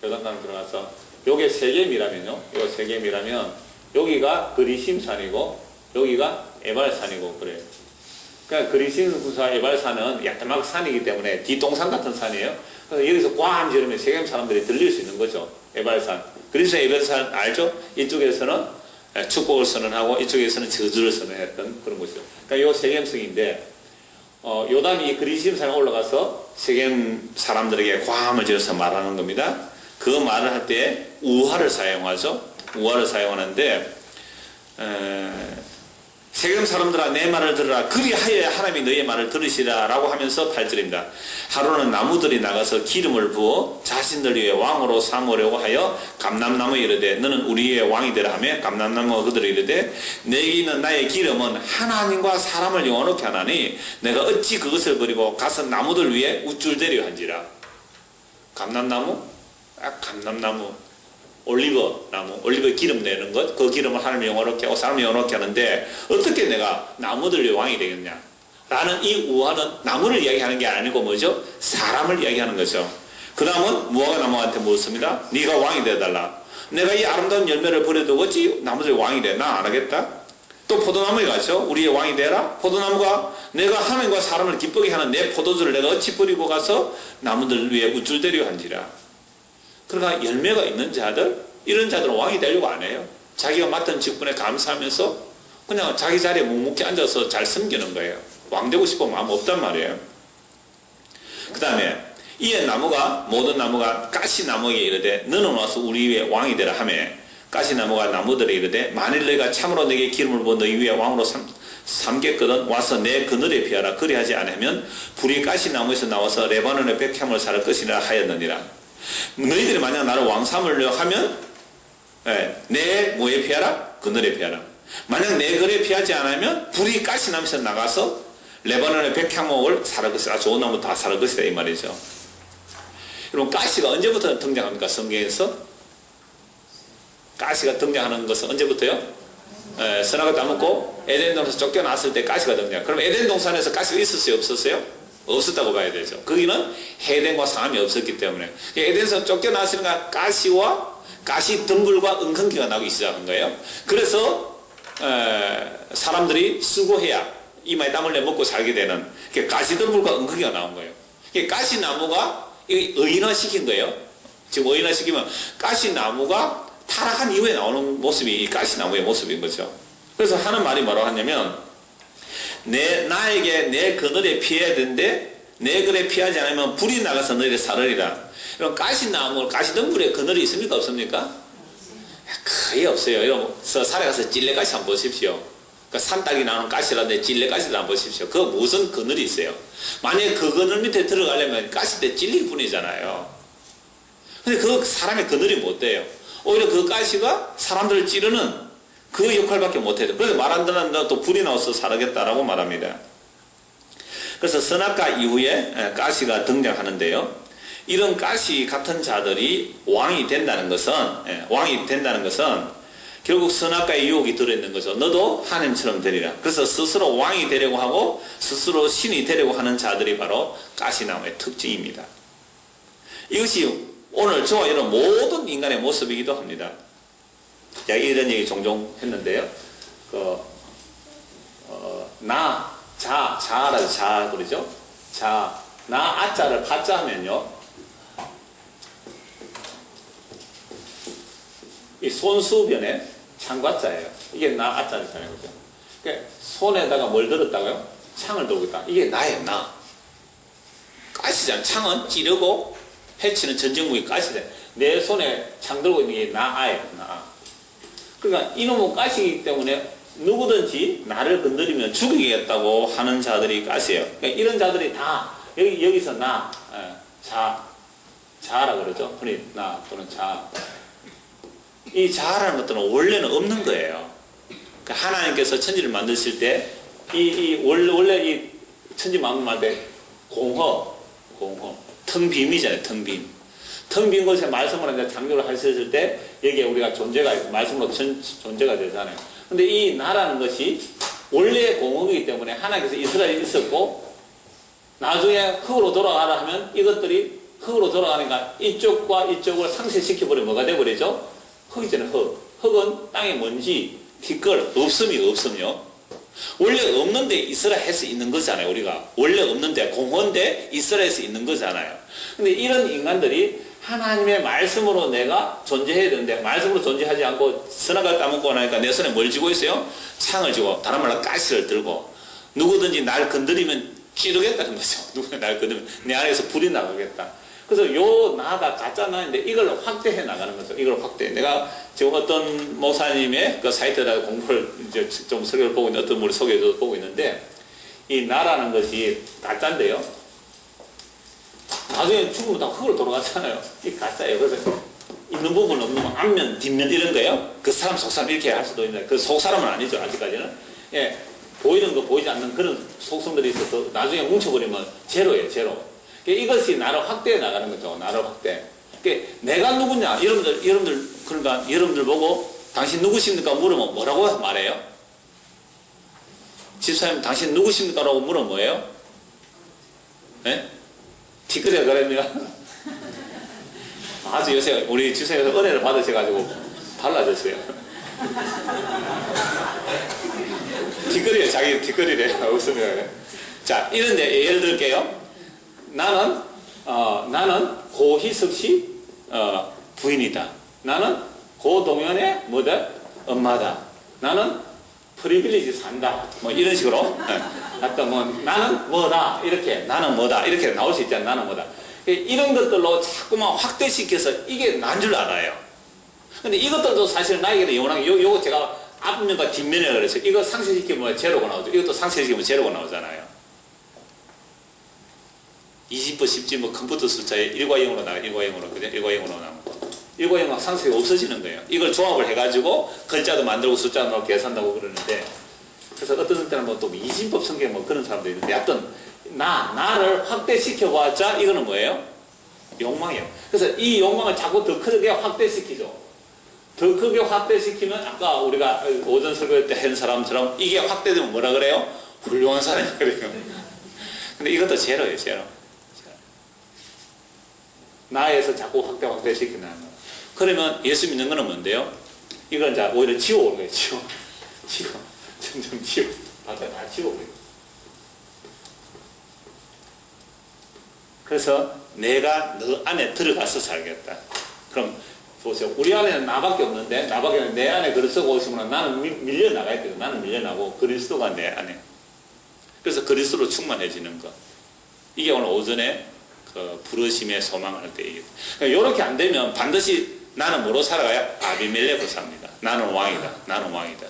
요단강 들어가서 요게 세겜이라면요. 요 세겜이라면 여기가 그리심산이고 여기가 에발산이고 그래요. 그러니까 그리심산 에발산은 야타막 산이기 때문에 뒷동산 같은 산이에요. 그래서 여기서 꽝 지르면 세겜 사람들이 들릴 수 있는 거죠. 에발산. 그래서 에발산 알죠? 이쪽에서는 축복을 선언하고 이쪽에서는 저주를 선언했던 그런 곳이죠. 그러니까 요 세겜성인데 요담이 그리심산에 올라가서 세겜 사람들에게 과함을 지어서 말하는 겁니다. 그 말을 할 때 우화를 사용하죠. 우화를 사용하는데 세겜 사람들아 내 말을 들으라. 그리하여야 하나님이 너희의 말을 들으시라 라고 하면서 8절입니다. 하루는 나무들이 나가서 기름을 부어 자신들 위에 왕으로 삼으려고 하여 감람나무에 이르되 너는 우리 위에 왕이 되라 하며 감람나무가 그들을 이르되 내게 있는 나의 기름은 하나님과 사람을 영원하게 하나니 내가 어찌 그것을 버리고 가서 나무들 위에 우쭐대려 한지라. 감람나무? 감람나무 올리브 나무, 올리브 기름 내는 것, 그 기름을 하나님 영원하게 하고 사람 영원하게 하는데 어떻게 내가 나무들 위에 왕이 되겠냐 라는 이 우화는 나무를 이야기하는 게 아니고 뭐죠? 사람을 이야기하는 거죠. 그 다음은 무화과 나무한테 묻습니다. 네가 왕이 되어달라. 내가 이 아름다운 열매를 버려도 어찌 나무들이 왕이 돼? 나 안 하겠다. 또 포도나무에 가죠. 우리의 왕이 되라. 포도나무가 내가 하나님과 사람을 기쁘게 하는 내 포도주를 내가 어찌 버리고 가서 나무들 위에 우쭐대려 한지라. 그러니까 열매가 있는 자들, 이런 자들은 왕이 되려고 안 해요. 자기가 맡은 직분에 감사하면서 그냥 자기 자리에 묵묵히 앉아서 잘 섬기는 거예요. 왕 되고 싶은 마음 없단 말이에요. 그 다음에 이에 나무가 모든 나무가 가시나무에게 이르되 너는 와서 우리 위에 왕이 되라 하며 가시나무가 나무들에 이르되 만일 너희가 참으로 내게 기름을 부어 너희 위에 왕으로 삼겠거든 와서 내 그늘에 피하라. 그리하지 않으면 불이 가시나무에서 나와서 레바논의 백향을 사를 것이라 하였느니라. 너희들이 만약 나를 왕 삼으려 하면 내 뭐에 피하라? 그늘에 피하라. 만약 내 그늘에 피하지 않으면 불이 가시나무에서 나가서 레바논의 백향목을 사를 것이다. 좋은 나무 다 사를 것이다 이 말이죠. 여러분 가시가 언제부터 등장합니까? 성경에서 가시가 등장하는 것은 언제부터요? 선악을 따먹고 에덴 동산에서 쫓겨났을 때 가시가 등장. 그럼 에덴 동산에서 가시가 있었어요? 없었어요? 없었다고 봐야 되죠. 거기는 해덴과 상함이 없었기 때문에 에덴에서 쫓겨났으니까 가시와 가시 덩굴과 은근기가 나기 시작한 거예요. 그래서 사람들이 수고해야 이마에 땀을 내 먹고 살게 되는 가시 덩굴과 은근기가 나온 거예요. 가시나무가 의인화시킨 거예요. 지금 의인화시키면 가시나무가 타락한 이후에 나오는 모습이 이 가시나무의 모습인 거죠. 그래서 하는 말이 뭐라고 하냐면 나에게 내 그늘에 피해야 되는데 내 그늘에 피하지 않으면 불이 나가서 너희를 사르리라. 그럼 가시나무, 가시덩굴에 그늘이 있습니까? 없습니까? 거의 없어요. 여러분 산에 가서 찔레가시 한번 보십시오. 그러니까 산딸기 나오는 가시라는데 찔레가시를 한번 보십시오. 그 무슨 그늘이 있어요. 만약에 그 그늘 밑에 들어가려면 가시 때 찔릴 뿐이잖아요. 근데 그 사람의 그늘이 못 돼요. 오히려 그 가시가 사람들을 찌르는 그 역할밖에 못해요. 그래서 말 안 듣는다 또 불이 나와서 사르겠다라고 말합니다. 그래서 선악과 이후에 가시가 등장하는데요. 이런 가시 같은 자들이 왕이 된다는 것은 결국 선악과의 유혹이 들어있는 거죠. 너도 하나님처럼 되리라. 그래서 스스로 왕이 되려고 하고 스스로 신이 되려고 하는 자들이 바로 가시나무의 특징입니다. 이것이 오늘 저와 이런 모든 인간의 모습이기도 합니다. 제가 이런 얘기 종종 했는데요. 자라서 자 그러죠. 나 아자를 파자 하면요. 이 손수변에 창과자예요. 이게 나 아자잖아요. 그죠? 그러니까 손에다가 뭘 들었다고요? 창을 들고 있다. 이게 나예요, 나. 가시잖아요. 창은 찌르고 해치는 전쟁무기 가시잖아요. 내 손에 창 들고 있는 게 나예요, 나. 그러니까 이놈은 가시이기 때문에 누구든지 나를 건드리면 죽이겠다고 하는 자들이 가시예요. 그러니까 이런 자들이 다 여기서 자라 그러죠. 흔히 나 또는 자. 이 자라는 것들은 원래는 없는 거예요. 그러니까 하나님께서 천지를 만드실 때 원래 이 천지 만들 때 공허 텅 빔이잖아요. 텅 빈 곳에 말씀을 이제 창조를 하셨을 때 여기에 우리가 존재가 있고 말씀으로 존재가 되잖아요. 근데 이 나라는 것이 원래 공허이기 때문에 하나님께서 이스라엘이 있었고 나중에 흙으로 돌아가라 하면 이것들이 흙으로 돌아가니까 이쪽과 이쪽을 상쇄시켜버리면 뭐가 돼버리죠? 흙이잖아요. 흙은 땅의 먼지, 티끌, 없음요. 원래 없는데 이스라엘에서 있는 거잖아요. 우리가 원래 없는데 공허인데 이스라엘에서 있는 거잖아요. 근데 이런 인간들이 하나님의 말씀으로 내가 존재해야 되는데 말씀으로 존재하지 않고 선악을 따먹고 나니까 내 손에 뭘 쥐고 있어요? 창을 쥐고 다른 말로 가시를 들고 누구든지 날 건드리면 찌르겠다는 거죠. 누가 날 건드리면 내 안에서 불이 나가겠다. 그래서 요 나가 가짜 나인데 이걸 확대해 나가는 거죠. 이걸 확대해. 내가 지금 어떤 목사님의 그 사이트에다가 공부를 이제 좀 설교를 보고 있는 어떤 분이 소개해서 보고 있는데 이 나라는 것이 가짜인데요. 나중에 죽으면 다 흙으로 돌아가잖아요. 이게 가짜예요. 그래서 있는 부분 없는 부분 앞면 뒷면 이런 거요. 그 사람 속사람 이렇게 할 수도 있는데 그 속사람은 아니죠. 아직까지는. 예, 보이는 거 보이지 않는 그런 속성들이 있어서 나중에 뭉쳐버리면 제로예요. 제로. 이것이 나를 확대해 나가는 거죠. 나를 확대. 내가 누구냐? 여러분들 보고 당신 누구십니까? 물으면 뭐라고 말해요? 집사님 당신 누구십니까? 라고 물으면 뭐예요? 네? 티끌이가 그랬네요. 아주 요새 우리 집사님께서 은혜를 받으셔가지고 달라졌어요. 티끌이에요. 자기 티끌이래요. 웃으면. 자, 이런데 예를 들게요. 나는 고희석 씨 부인이다. 나는 고동현의 뭐다? 엄마다. 나는 프리빌리지 산다. 뭐 이런 식으로. 어떤 뭐 나는 뭐다. 이렇게 나는 뭐다. 이렇게 나올 수 있잖아요. 나는 뭐다. 이런 것들로 자꾸만 확대시켜서 이게 난 줄 알아요. 근데 이것들도 사실 나에게는 영원하게 요거 제가 앞면과 뒷면에 그래서 이거 상쇄시키면 제로가 나오죠. 이것도 상쇄시키면 제로가 나오잖아요. 20번 10지 뭐 컴퓨터 숫자에 1과 0으로 나가 1과 0으로 그죠? 1과 0으로 나오고 1과 0은 상쇄가 없어지는 거예요. 이걸 조합을 해가지고 글자도 만들고 숫자도 계산한다고 그러는데 그래서 어떤 때는 뭐 또 이진법 성경 뭐 그런 사람도 있는데 어떤 나를 확대시켜봤자 이거는 뭐예요? 욕망이에요. 그래서 이 욕망을 자꾸 더 크게 확대시키죠. 더 크게 확대시키면 아까 우리가 오전 설교 때 한 사람처럼 이게 확대되면 뭐라 그래요? 훌륭한 사람이라 그래요. 근데 이것도 제로예요. 제로. 나에서 자꾸 확대시키는 거예요. 그러면 예수 믿는 거는 뭔데요? 이건 이제 오히려 지워오는 거예요. 점점 지워. 다 지워오는 거예요. 그래서 내가 너 안에 들어가서 살겠다. 그럼 보세요. 우리 안에는 나밖에 없는데 내 안에 글을 쓰고 있으면 나는 밀려나가야 돼요. 나는 밀려나고 그리스도가 내 안에. 그래서 그리스도로 충만해지는 것. 이게 오늘 오전에 그 부르심의 소망할 때 얘기예요. 그러니까 이렇게 안 되면 반드시 나는 뭐로 살아가야 아비멜렉으로 삽니다. 나는 왕이다. 나는 왕이다.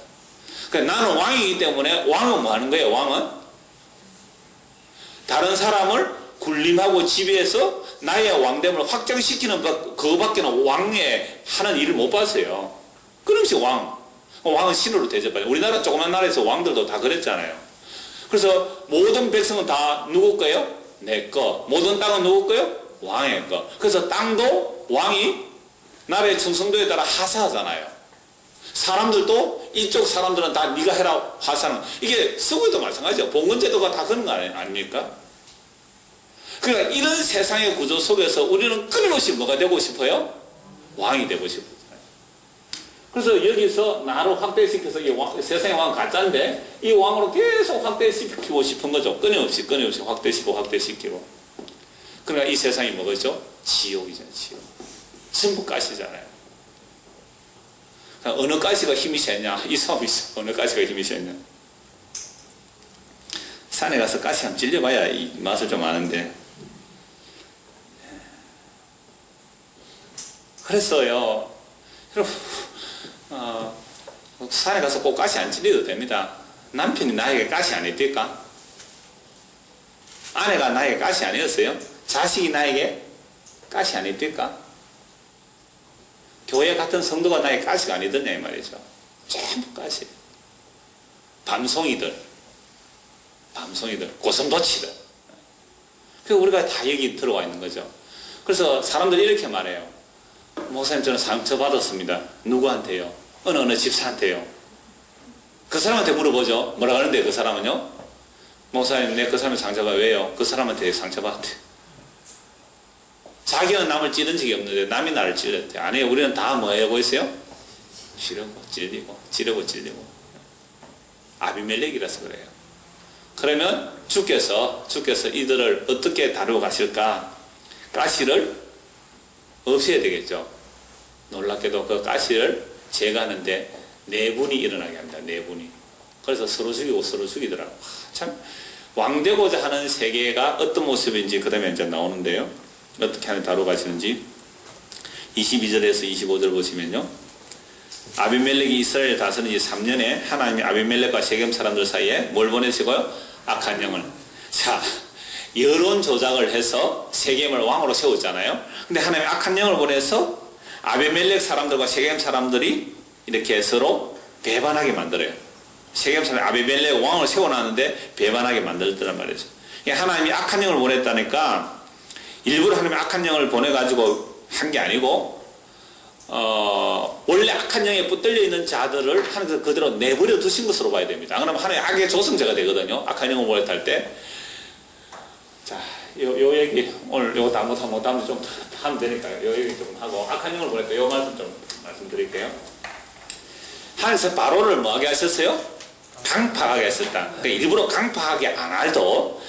그러니까 나는 왕이기 때문에 왕은 뭐 하는 거예요? 왕은 다른 사람을 군림하고 지배해서 나의 왕됨을 확장시키는 그거밖에는 왕의 하는 일을 못 봤어요. 그러면서 왕. 왕은 신으로 대접하죠. 우리나라 조그만 나라에서 왕들도 다 그랬잖아요. 그래서 모든 백성은 다 누구 거예요? 내 거. 모든 땅은 누구 거예요? 왕의 거. 그래서 땅도 왕이 나라의 충성도에 따라 하사하잖아요. 사람들도 이쪽 사람들은 다 네가 해라 하사는. 이게 서구에도 마찬가지죠. 봉건제도가 다 그런 거 아닙니까? 그러니까 이런 세상의 구조 속에서 우리는 끊임없이 뭐가 되고 싶어요? 왕이 되고 싶어요. 그래서 여기서 나를 확대시켜서 세상의 왕은 가짜인데 이 왕으로 계속 확대시키고 싶은 거죠. 끊임없이 확대시키고. 그러니까 이 세상이 뭐겠죠? 지옥이잖아요. 지옥. 전부 가시잖아요. 그러니까 어느 가시가 힘이 세냐? 이 싸움이 있어. 어느 가시가 힘이 세냐? 산에 가서 가시 한번 찔려봐야 이 맛을 좀 아는데. 그랬어요. 산에 가서 꼭 가시 안 찔려도 됩니다. 남편이 나에게 가시 안 했을까? 아내가 나에게 가시 안 했어요? 자식이 나에게 가시 안 했을까? 교회 같은 성도가 나에게 가시가 아니더냐 이 말이죠. 전부 가시. 밤송이들, 고슴도치들. 그래서 우리가 다 여기 들어와 있는 거죠. 그래서 사람들이 이렇게 말해요. 목사님 저는 상처받았습니다. 누구한테요? 어느 집사한테요. 그 사람한테 물어보죠. 뭐라 그러는데 그 사람은요? 목사님 내 그 사람의 상처가 왜요? 그 사람한테 상처받았대요. 자기는 남을 찌른 적이 없는데 남이 나를 찔렀대. 아니에요. 우리는 다 뭐 하고 있어요? 찌르고 찔리고. 아비멜렉이라서 그래요. 그러면 주께서 이들을 어떻게 다루고 가실까? 가시를 없애야 되겠죠. 놀랍게도 그 가시를 제거하는데 4분이 일어나게 합니다. 4분이. 그래서 서로 죽이더라고. 참 왕되고자 하는 세계가 어떤 모습인지 그 다음에 이제 나오는데요. 어떻게 하는 다루고 가시는지 22절에서 25절 보시면요. 아비멜렉이 이스라엘 다스린 지 3년에 하나님이 아비멜렉과 세겜 사람들 사이에 뭘 보내시고요? 악한 영을. 자, 여론 조작을 해서 세겜을 왕으로 세웠잖아요. 근데 하나님이 악한 영을 보내서 아비멜렉 사람들과 세겜 사람들이 이렇게 서로 배반하게 만들어요. 세겜 사람이 아비멜렉 왕을 세워놨는데 배반하게 만들더란 말이죠. 하나님이 악한 영을 보냈다니까 일부러 하나님이 악한 영을 보내가지고 한 게 아니고 원래 악한 영에 붙들려 있는 자들을 하나님께서 그대로 내버려 두신 것으로 봐야 됩니다. 그러면 하나님의 악의 조성자가 되거든요. 악한 영을 보냈다 할 때. 자, 요 얘기 오늘 요거 다 못하면 다음에 좀 하면 되니까요. 요 얘기 좀 하고 악한 영을 보냈다. 요 말씀 좀 말씀드릴게요. 하나님께서 바로를 뭐하게 하셨어요? 강팍하게 했었다. 그러니까 일부러 강팍하게 안 할도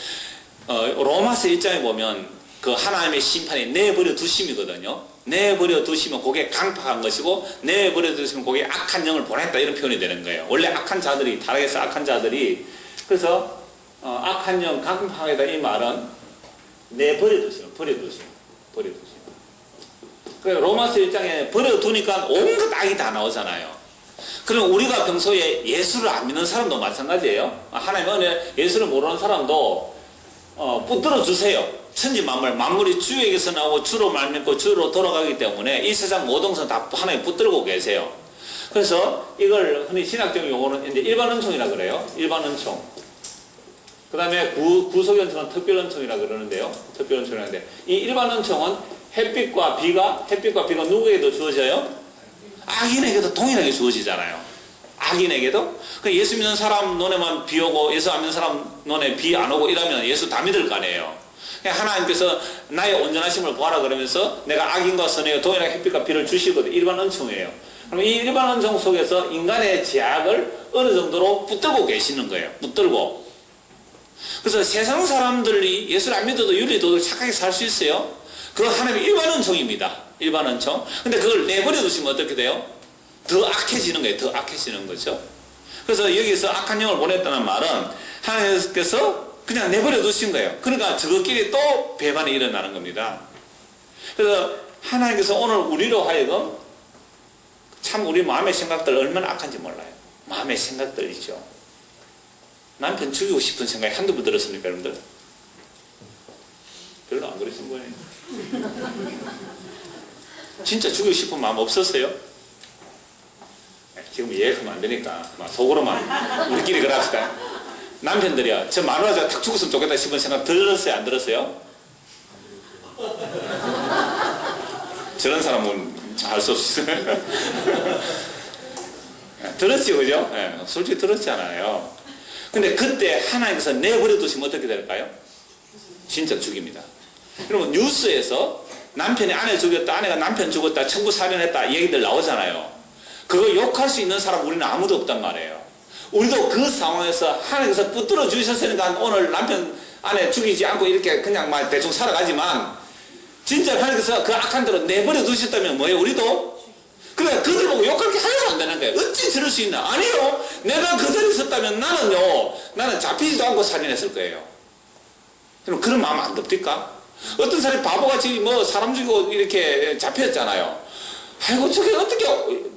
로마서 1장에 보면 그 하나님의 심판이 내버려 두심이거든요. 내버려 두시면 그게 강팍한 것이고 내버려 두시면 그게 악한 영을 보냈다 이런 표현이 되는 거예요. 원래 악한 자들이 타락해서 악한 자들이 그래서 악한 영 강팍하다 이 말은 내버려 두시면 버려두시면 그래서 로마서 1장에 버려두니까 온갖 악이 다 나오잖아요. 그럼 우리가 평소에 예수를 안 믿는 사람도 마찬가지예요. 하나님 은혜 예수를 모르는 사람도 붙들어 주세요. 천지 만물이 주에게서 나오고 주로 말미암고 주로 돌아가기 때문에 이 세상 모든 것은 다 하나님 붙들고 계세요. 그래서 이걸 흔히 신학적 용어는 이제 일반 은총이라 그래요. 일반 은총. 그 다음에 구속 은총은 특별 은총이라 그러는데요. 특별 은총이라는데 이 일반 은총은 햇빛과 비가 누구에게도 주어져요? 악인에게도 동일하게 주어지잖아요. 악인에게도. 예수 믿는 사람 눈에만 비 오고 예수 안 믿는 사람 눈에 비 안 오고 이러면 예수 다 믿을 거 아니에요. 하나님께서 나의 온전하심을 보아라 그러면서 내가 악인과 선의 동일하게 햇빛과 비를 주시거든. 일반 은총이에요. 그럼 이 일반 은총 속에서 인간의 죄악을 어느 정도로 붙들고 계시는 거예요. 붙들고. 그래서 세상 사람들이 예수를 안 믿어도 윤리도 착하게 살 수 있어요. 그건 하나님의 일반 은총입니다. 일반 은총. 근데 그걸 내버려 두시면 어떻게 돼요? 더 악해지는 거예요. 더 악해지는 거죠. 그래서 여기서 악한 영을 보냈다는 말은 하나님께서 그냥 내버려 두신 거예요. 그러니까 저것끼리 또 배반이 일어나는 겁니다. 그래서 하나님께서 오늘 우리로 하여금 참 우리 마음의 생각들 얼마나 악한지 몰라요. 마음의 생각들 있죠. 남편 죽이고 싶은 생각이 한두 번 들었습니까, 여러분들? 별로 안 그러신 거예요. 진짜 죽이고 싶은 마음 없었어요? 지금 얘기하면 안 되니까 막 속으로만 우리끼리 그럽시다. 남편들이요, 저 마누라가 탁 죽었으면 좋겠다 싶은 생각 들었어요, 안 들었어요? 저런 사람은 할 수 없어요. 들었지, 그죠? 네, 솔직히 들었잖아요. 근데 그때 하나님께서 내버려 두시면 어떻게 될까요? 진짜 죽입니다. 여러분, 뉴스에서 남편이 아내 죽였다, 아내가 남편 죽였다, 청부 살인했다 얘기들 나오잖아요. 그거 욕할 수 있는 사람 우리는 아무도 없단 말이에요. 우리도 그 상황에서 하나님께서 붙들어 주셨으니까 오늘 남편 아내 죽이지 않고 이렇게 그냥 막 대충 살아가지만, 진짜 하나님께서 그 악한 대로 내버려 두셨다면 뭐예요? 우리도? 그러니까 그들 보고 욕할 게 하나도 안 되는 거예요. 어찌 저럴 수 있나? 아니요, 내가 그 자리에 있었다면 나는 잡히지도 않고 살인했을 거예요. 그럼 그런 마음 안 듭니까? 어떤 사람이 바보같이 뭐 사람 죽이고 이렇게 잡혔잖아요. 아이고, 저게 어떻게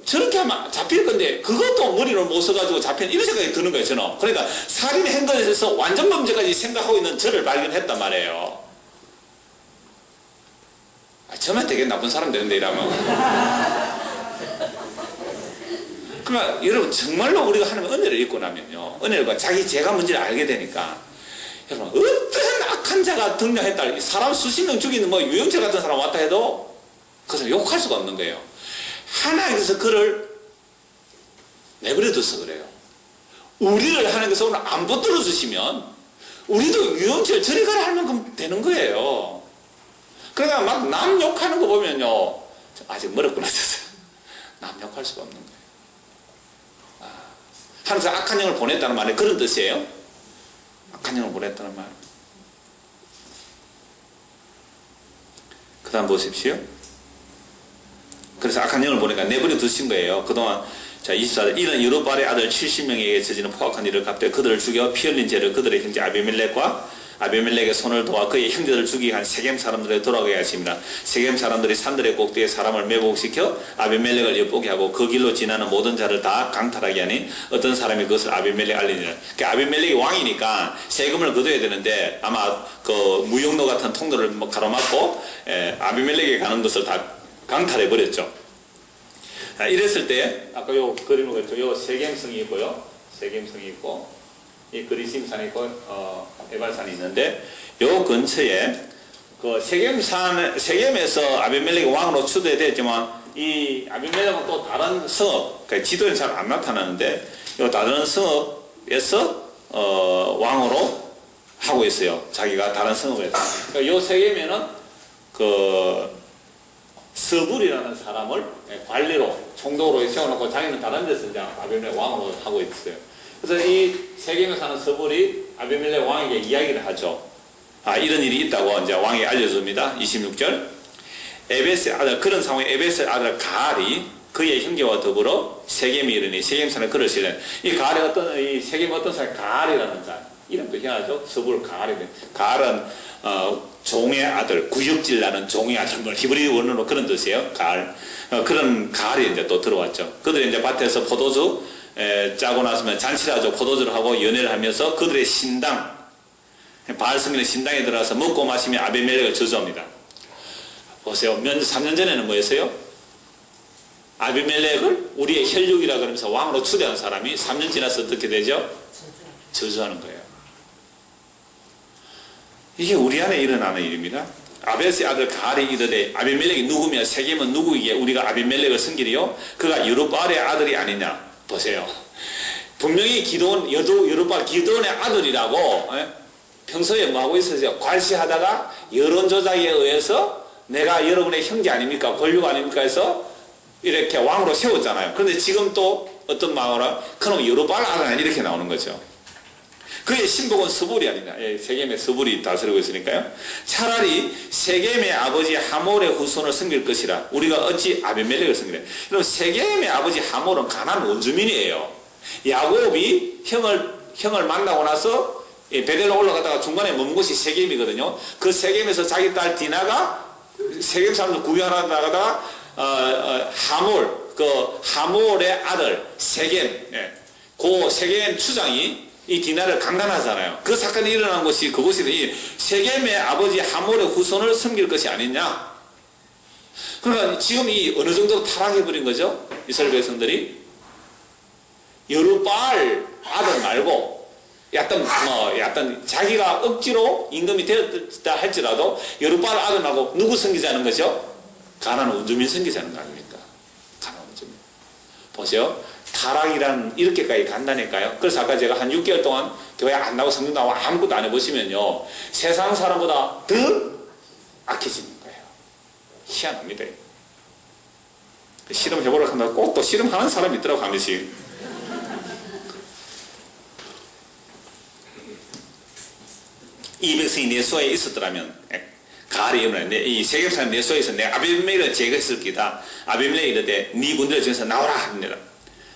저렇게 하면 잡힐 건데 그것도 머리를 못 써가지고 잡힌, 이런 생각이 드는 거예요, 저는. 그러니까 살인한 것에서 완전 범죄까지 생각하고 있는 저를 발견했단 말이에요. 저만 되게 나쁜 사람 되는데 이러면. 그러니까 여러분, 정말로 우리가 하나님의 은혜를 입고 나면요, 은혜를 자기 죄가 뭔지를 알게 되니까, 여러분, 어떤 악한 자가 등장했다, 사람 수십 명 죽이는 뭐 유영철 같은 사람 왔다 해도 그것을 욕할 수가 없는 거예요. 하나님께서 그를 내버려 둬서 그래요. 우리를 하나님께서 오늘 안 붙들어 주시면 우리도 유영철 저리 가라 할 만큼 되는 거예요. 그러니까 막 남 욕하는 거 보면요, 아직 멀었구나. 남 욕할 수가 없는 거예요. 하나님께서 악한 영을 보냈다는 말이 그런 뜻이에요. 악한 영을 보냈다는 말. 그 다음 보십시오. 그래서 악한 영을 보니까 내버려 두신 거예요. 그동안, 자, 24절. 이는 여룹바알의 아들 70명에게 저지른 포악한 일을 갚되 그들을 죽여 피 흘린 죄를 그들의 형제 아비멜렉의 손을 도와 그의 형제들을 죽이게 한 세겜 사람들에 돌아가게 하십니다. 세겜 사람들이 산들의 꼭대기에 사람을 매복시켜 아비멜렉을 엿보게 하고 그 길로 지나는 모든 자를 다 강탈하게 하니 어떤 사람이 그것을 아비멜렉 알리니라. 그러니까 아비멜렉이 왕이니까 세금을 거둬야 되는데 아마 그 무역로 같은 통로를 뭐 가로막고 아비멜렉에 가는 것을 다 강탈해 버렸죠. 이랬을 때 아까 요 그림을 그렸죠. 요 세겜성이 있고요, 세겜성이 있고 이 그리심산이 있고 에발산이 있는데, 요 근처에 그 세겜에서 아비멜렉이 왕으로 추대됐지만 이 아비멜렉은 또 다른 성읍, 그러니까 지도에 잘 안 나타나는데 요 다른 성읍에서 왕으로 하고 있어요. 자기가 다른 성읍에서. 그러니까 요 세겜에는 그 서불이라는 사람을 관리로 총독으로 세워놓고 자기는 다른 데서 이제 아비멜렉 왕으로 하고 있어요. 그래서 이 세겜에 사는 서불이 아비멜렉 왕에게 이야기를 하죠. 이런 일이 있다고 이제 왕이 알려줍니다. 26절. 에베스의 아들, 그런 상황에 에베스의 아들 가알이 그의 형제와 더불어 세겜에 이르니 세겜 사는 그를 실는, 이 가알이 이 세겜 어떤 사람이 가알이라는 자, 이름도 희한하죠. 서불 가알이네. 가알은 종의 아들, 구역질 나는 종의 아들, 뭐 히브리 원어로 그런 뜻이에요. 가알. 그런 가알이 이제 또 들어왔죠. 그들이 이제 밭에서 포도주 짜고 나서면 잔치를 하죠. 포도주를 하고 연회를 하면서 그들의 신당, 바알 성인의 신당에 들어가서 먹고 마시며 아비멜렉을 저주합니다. 보세요. 3년 전에는 뭐였어요? 아비멜렉을 우리의 혈육이라 그러면서 왕으로 추대한 사람이 3년 지나서 어떻게 되죠? 저주하는 거예요. 이게 우리 안에 일어나는 일입니다. 아벨스의 아들 가알이 이르되 아비멜렉이 누구며 세겜은 누구이기에 우리가 아비멜렉을 섬기리요? 그가 여룹바알의 아들이 아니냐. 보세요. 분명히 여룹바알 기드온의 아들이라고 평소에 뭐하고 있었어요? 괄시하다가 여론조작에 의해서 내가 여러분의 형제 아닙니까? 권력 아닙니까? 해서 이렇게 왕으로 세웠잖아요. 그런데 지금 또 어떤 마음으로 그놈 여룹바알 아들 아니, 이렇게 나오는 거죠. 그의 신복은 서불이 아니냐. 세겜의 서불이 다스리고 있으니까요. 차라리 세겜의 아버지 하몰의 후손을 섬길 것이라. 우리가 어찌 아비멜렉을 섬기래. 여러분, 세겜의 아버지 하몰은 가나안 원주민이에요. 야곱이 형을 만나고 나서 베델로 올라가다가 중간에 머문 곳이 세겜이거든요. 그 세겜에서 자기 딸 디나가 세겜 사람들 구경하러 나가다가 하몰의 아들 세겜, 그 세겜 추장이 이 디나를 강간하잖아요. 그 사건이 일어난 곳이 그곳이 이 세겜의 아버지 하몰의 후손을 섬길 것이 아니냐. 그러니까 지금 이 어느 정도 타락해버린 거죠? 이스라엘 백성들이. 여룻바알 아들 말고 약간 자기가 억지로 임금이 되었다 할지라도 여룻바알 아들 말고 누구 섬기자는 거죠? 가나안 원주민 섬기자는 거 아닙니까? 가나안 원주민. 보세요. 타락이란 이렇게까지 간다니까요. 그래서 아까 제가 한 6개월 동안 교회 안 나오고 성경 나오고 아무것도 안 해보시면요, 세상 사람보다 더 악해지는 거예요. 희한합니다. 실험 해보려고 한다고 꼭 또 실험하는 사람이 있더라고, 한 번씩. 이 백성이 내 수하에 있었더라면, 가을이 일어나는데, 이 세겜 사람 내 수하에 있었는데, 아비멜렉을 제거했을 기다. 아비멜렉이 이르되, 네 군대를 중에서 나오라 합니다.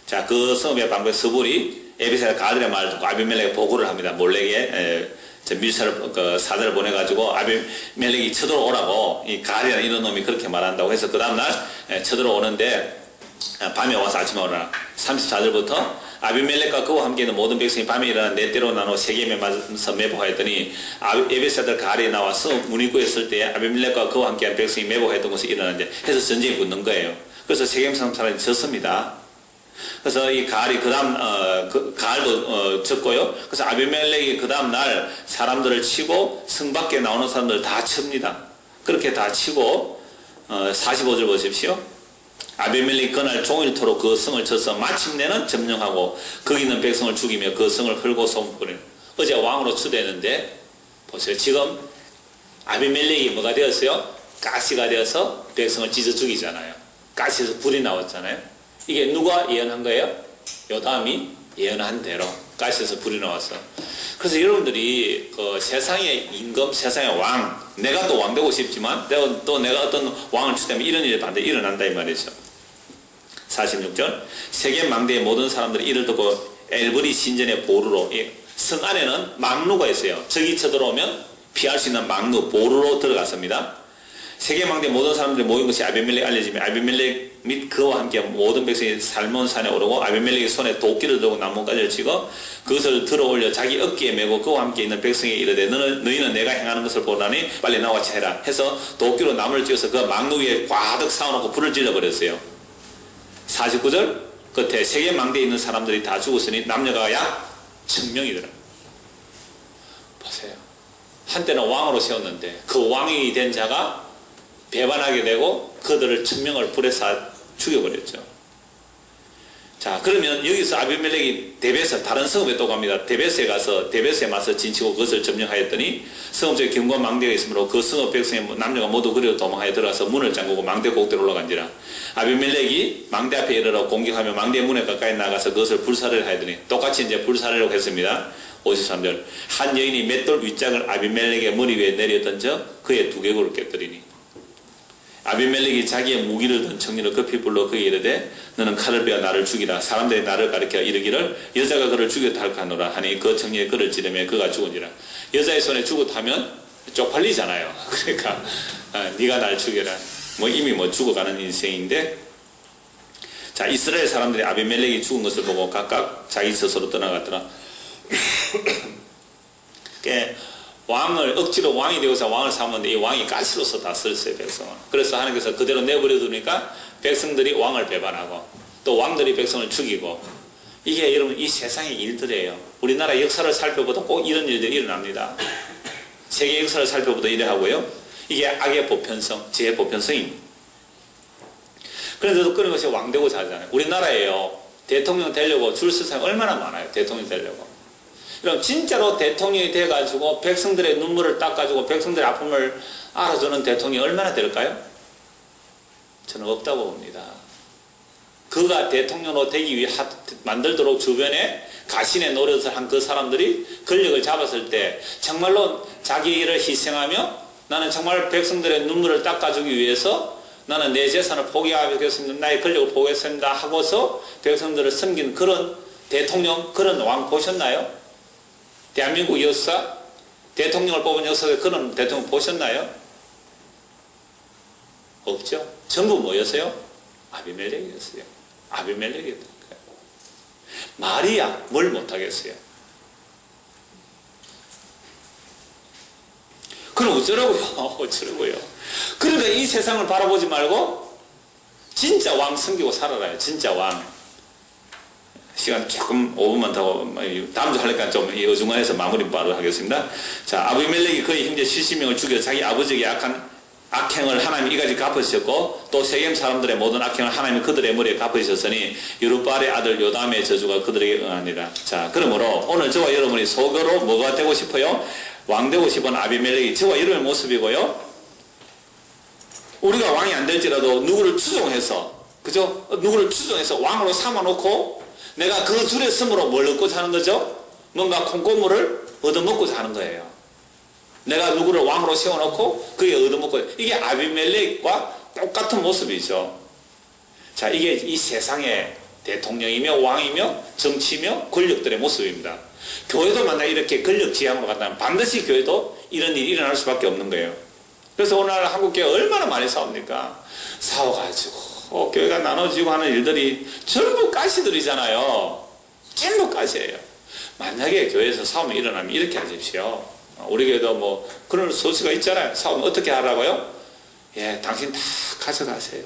자, 그 성읍의 방구에 서불이 에베스의 가들의 말을 듣고 아비멜렉에 보고를 합니다. 몰래게 밀사를 사자를 보내가지고 아비멜렉이 쳐들어오라고, 이 가리라는 이런 놈이 그렇게 말한다고 해서 그 다음날 쳐들어오는데, 밤에 와서 아침에 오라. 34절부터 아비멜렉과 그와 함께 있는 모든 백성이 밤에 일어나 네 대로 나눠 세겜에 맞서 매복하였더니 에베스 아들 가리에 나와서 문 입구에 있을 때 아비멜렉과 그와 함께한 백성이 매복하였던 것이 일어나는데 해서 전쟁이 붙는 거예요. 그래서 세겜 사람이 졌습니다. 그래서 이 가을이 가을도 졌고요. 그래서 아비멜렉이 그 다음날 사람들을 치고 성 밖에 나오는 사람들을 다 칩니다. 그렇게 다 치고 45절 보십시오. 아비멜렉이 그날 종일토록 그 성을 쳐서 마침내는 점령하고 거기 있는 백성을 죽이며 그 성을 헐고 소문뿌리는. 어제 왕으로 추대했는데 보세요. 지금 아비멜렉이 뭐가 되었어요? 가시가 되어서 백성을 찢어 죽이잖아요. 가시에서 불이 나왔잖아요. 이게 누가 예언한 거예요? 요담이 예언한 대로 가시에서 불이 나왔어. 그래서 여러분들이 그 세상의 임금, 세상의 왕, 내가 또 왕 되고 싶지만 내가 어떤 왕을 추대하면 이런 일이 반드시 일어난다 이 말이죠. 46절 세겜 망대의 모든 사람들이 이를 듣고 엘브리 신전의 보루로, 성 안에는 망루가 있어요. 적이 쳐들어오면 피할 수 있는 망루, 보루로 들어갔습니다. 세겜 망대 모든 사람들이 모인 것이 아비멜렉 알려지며 아비멜렉 및 그와 함께 모든 백성이 살몬 산에 오르고 아비멜렉이 손에 도끼를 들고 나뭇가지를 치고 그것을 들어올려 자기 어깨에 메고 그와 함께 있는 백성에 이르되 너희는 내가 행하는 것을 보라니 빨리 나와 같이 해라 해서 도끼로 나무를 찧어서 그 망루 위에 꽈득 쌓아놓고 불을 질러버렸어요. 49절 끝에 세겜 망대에 있는 사람들이 다 죽었으니 남녀가 약 1000명이더라. 보세요. 한때는 왕으로 세웠는데 그 왕이 된 자가 배반하게 되고 그들을 1000명을 불에 사 죽여버렸죠. 자, 그러면 여기서 아비멜렉이 데베스, 다른 성읍에 또 갑니다. 데베스에 가서 데베스에 맞서 진치고 그것을 점령하였더니 성읍 쪽에 견고한 망대가 있으므로 그 성읍 백성의 남녀가 모두 그리로 도망하여 들어가서 문을 잠그고 망대 꼭대로 올라간지라. 아비멜렉이 망대 앞에 이르러 공격하며 망대 문에 가까이 나가서 그것을 불사를 하였더니 똑같이 이제 불사르려고 했습니다. 53절 한 여인이 맷돌 윗장을 아비멜렉의 머리 위에 내려 던져 그의 두개골을 깨뜨리니 아비멜렉이 자기의 무기를 든 청년을 급히 불러 그에게 이르되 너는 칼을 베어 나를 죽이라. 사람들이 나를 가리켜 이르기를 여자가 그를 죽였다 할까노라 하니 그 청년이 그를 찌르며 그가 죽은지라. 여자의 손에 죽었다면 쪽팔리잖아요. 그러니까 네가 날 죽여라. 이미 죽어가는 인생인데, 자, 이스라엘 사람들이 아비멜렉이 죽은 것을 보고 각각 자기 스스로 떠나갔더라. 왕을 억지로 왕이 되고서 왕을 삼았는데 이 왕이 가시로서 다 썼어요, 백성을. 그래서 하나님께서 그대로 내버려 두니까 백성들이 왕을 배반하고 또 왕들이 백성을 죽이고, 이게 여러분 이 세상의 일들이에요. 우리나라 역사를 살펴보다 꼭 이런 일들이 일어납니다. 세계 역사를 살펴보다 이래 하고요. 이게 악의 보편성, 죄의 보편성입니다. 그런데도 그런 것이 왕 되고자 하잖아요. 우리나라에요, 대통령 되려고 줄 설 사람이 얼마나 많아요. 대통령 되려고. 그럼 진짜로 대통령이 돼가지고 백성들의 눈물을 닦아주고 백성들의 아픔을 알아주는 대통령이 얼마나 될까요? 저는 없다고 봅니다. 그가 대통령으로 되기 위해 만들도록 주변에 가신의 노릇을 한 그 사람들이 권력을 잡았을 때 정말로 자기를 희생하며 나는 정말 백성들의 눈물을 닦아주기 위해서 나는 내 재산을 포기하겠습니다. 나의 권력을 포기했습니다 하고서 백성들을 섬긴 그런 대통령, 그런 왕 보셨나요? 대한민국 역사, 대통령을 뽑은 역사에 그런 대통령 보셨나요? 없죠. 전부 뭐였어요? 아비멜렉이었어요. 아비멜렉이었던 거예요. 마리아 뭘 못하겠어요? 그럼 어쩌라고요? 어쩌라고요? 그러니까 이 세상을 바라보지 말고 진짜 왕 섬기고 살아라요. 진짜 왕. 시간 조금 5분만 더 다음 주 하니까 좀 어중간해서 마무리 바로 하겠습니다. 자, 아비멜렉이 그의 형제 70명을 죽여 자기 아버지에게 악행을 하나님이 이까지 갚으셨고 또 세겜 사람들의 모든 악행을 하나님이 그들의 머리에 갚으셨으니 여룻바알의 아들 요담의 저주가 그들에게 응하니라. 자, 그러므로 오늘 저와 여러분이 속으로 뭐가 되고 싶어요? 왕 되고 싶은 아비멜렉이 저와 여러분의 모습이고요. 우리가 왕이 안 될지라도 누구를 추종해서, 그죠? 누구를 추종해서 왕으로 삼아놓고 내가 그 줄에 섬으로 뭘 얻고자 하는 거죠? 뭔가 콩고물을 얻어먹고자 하는 거예요. 내가 누구를 왕으로 세워놓고 그게 얻어먹고, 이게 아비멜렉과 똑같은 모습이죠. 자, 이게 이 세상의 대통령이며 왕이며 정치며 권력들의 모습입니다. 교회도 만약 이렇게 권력 지향으로 간다면 반드시 교회도 이런 일이 일어날 수밖에 없는 거예요. 그래서 오늘날 한국교회 얼마나 많이 싸웁니까? 싸워가지고 교회가 나눠지고 하는 일들이 전부 가시들이잖아요. 전부 가시예요. 만약에 교회에서 싸움이 일어나면 이렇게 하십시오. 우리 교회도 뭐 그런 소식가 있잖아요. 싸우면 어떻게 하라고요? 예, 당신 다 가져가세요.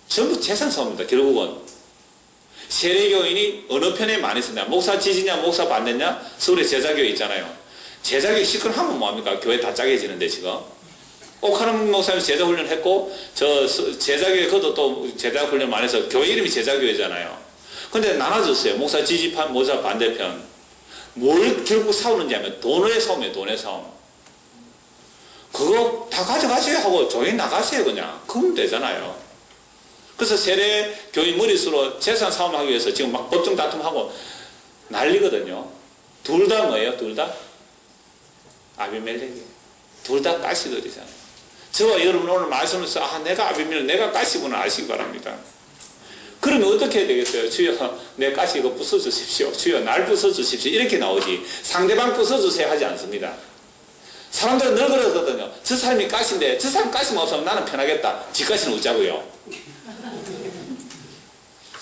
전부 재산 싸움입니다. 결국은 세례교인이 어느 편에 많이 쓰냐? 목사 지지냐 목사 반대냐? 서울에 제자교회 있잖아요. 제자교회 시큰하면 뭐합니까? 교회 다 짜게지는데 지금 옥하는 목사님 제자훈련 했고 저 제자교회 그도 또 제자훈련 많이 해서 교회 이름이 제자교회잖아요. 근데 나눠졌어요. 목사 지지판 목사 반대편. 뭘 결국 싸우는지 하면 돈의 싸움이에요. 돈의 싸움. 그거 다 가져가세요 하고 조용히 나가세요. 그냥 그러면 되잖아요. 그래서 세례 교인 머릿수로 재산 싸움하기 위해서 지금 막 법정 다툼하고 난리거든요. 둘 다 뭐예요? 둘 다? 아비멜렉이. 둘 다 가시들이잖아요. 저와 여러분 오늘 말씀에서 내가 아비멜렉, 내가 가시구나 아시기 바랍니다. 그러면 어떻게 해야 되겠어요? 주여 내 가시 이거 부숴주십시오. 주여 날 부숴주십시오. 이렇게 나오지 상대방 부숴주세요 하지 않습니다. 사람들은 늘 그러거든요. 저 사람이 가시인데 저 사람 가시만 없으면 나는 편하겠다. 지 가시는 웃자고요.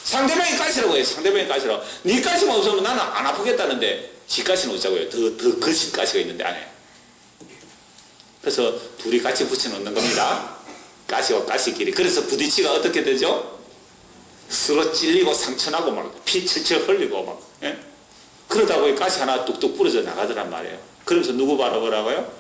상대방이 가시라고 해요. 상대방이 가시라고. 네 가시만 없으면 나는 안 아프겠다는데 지 가시는 웃자고요. 더 거친 가시가 있는데 안에. 그래서 둘이 같이 붙여놓는 겁니다. 가시와 가시끼리. 그래서 부딪히가 어떻게 되죠? 서로 찔리고 상처나고 막 피 철철 흘리고 막. 예? 그러다 보니 가시 하나 뚝뚝 부러져 나가더란 말이에요. 그러면서 누구 바라보라고요?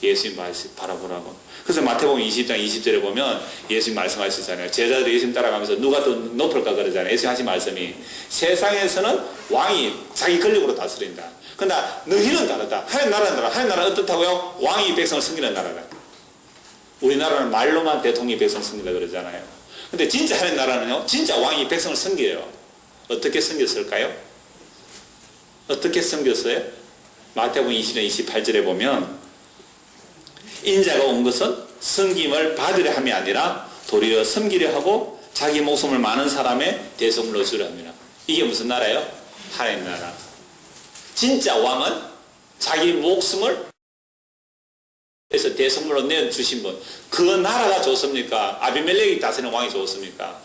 예수님 바라보라고. 그래서 마태복음 20장 20절에 보면 예수님 말씀하시잖아요. 제자들이 예수님 따라가면서 누가 더 높을까 그러잖아요. 예수님 하신 말씀이 세상에서는 왕이 자기 권력으로 다스린다. 근데 너희는 다르다. 하나님 나라는 다르다. 하나님 나라는 어떻다고요? 왕이 백성을 섬기는 나라다. 우리나라는 말로만 대통령이 백성을 섬긴다 그러잖아요. 근데 진짜 하나님 나라는요. 진짜 왕이 백성을 섬겨요. 어떻게 섬겼을까요? 어떻게 섬겼어요? 마태복음 20장 28절에 보면 인자가 온 것은 섬김을 받으려 함이 아니라 도리어 섬기려 하고 자기 목숨을 많은 사람의 대속물로 주려 합니다. 이게 무슨 나라예요? 하나님 나라. 진짜 왕은 자기 목숨을 그래서 대속물로 내주신 분. 그 나라가 좋습니까? 아비멜렉이 다스리는 왕이 좋습니까?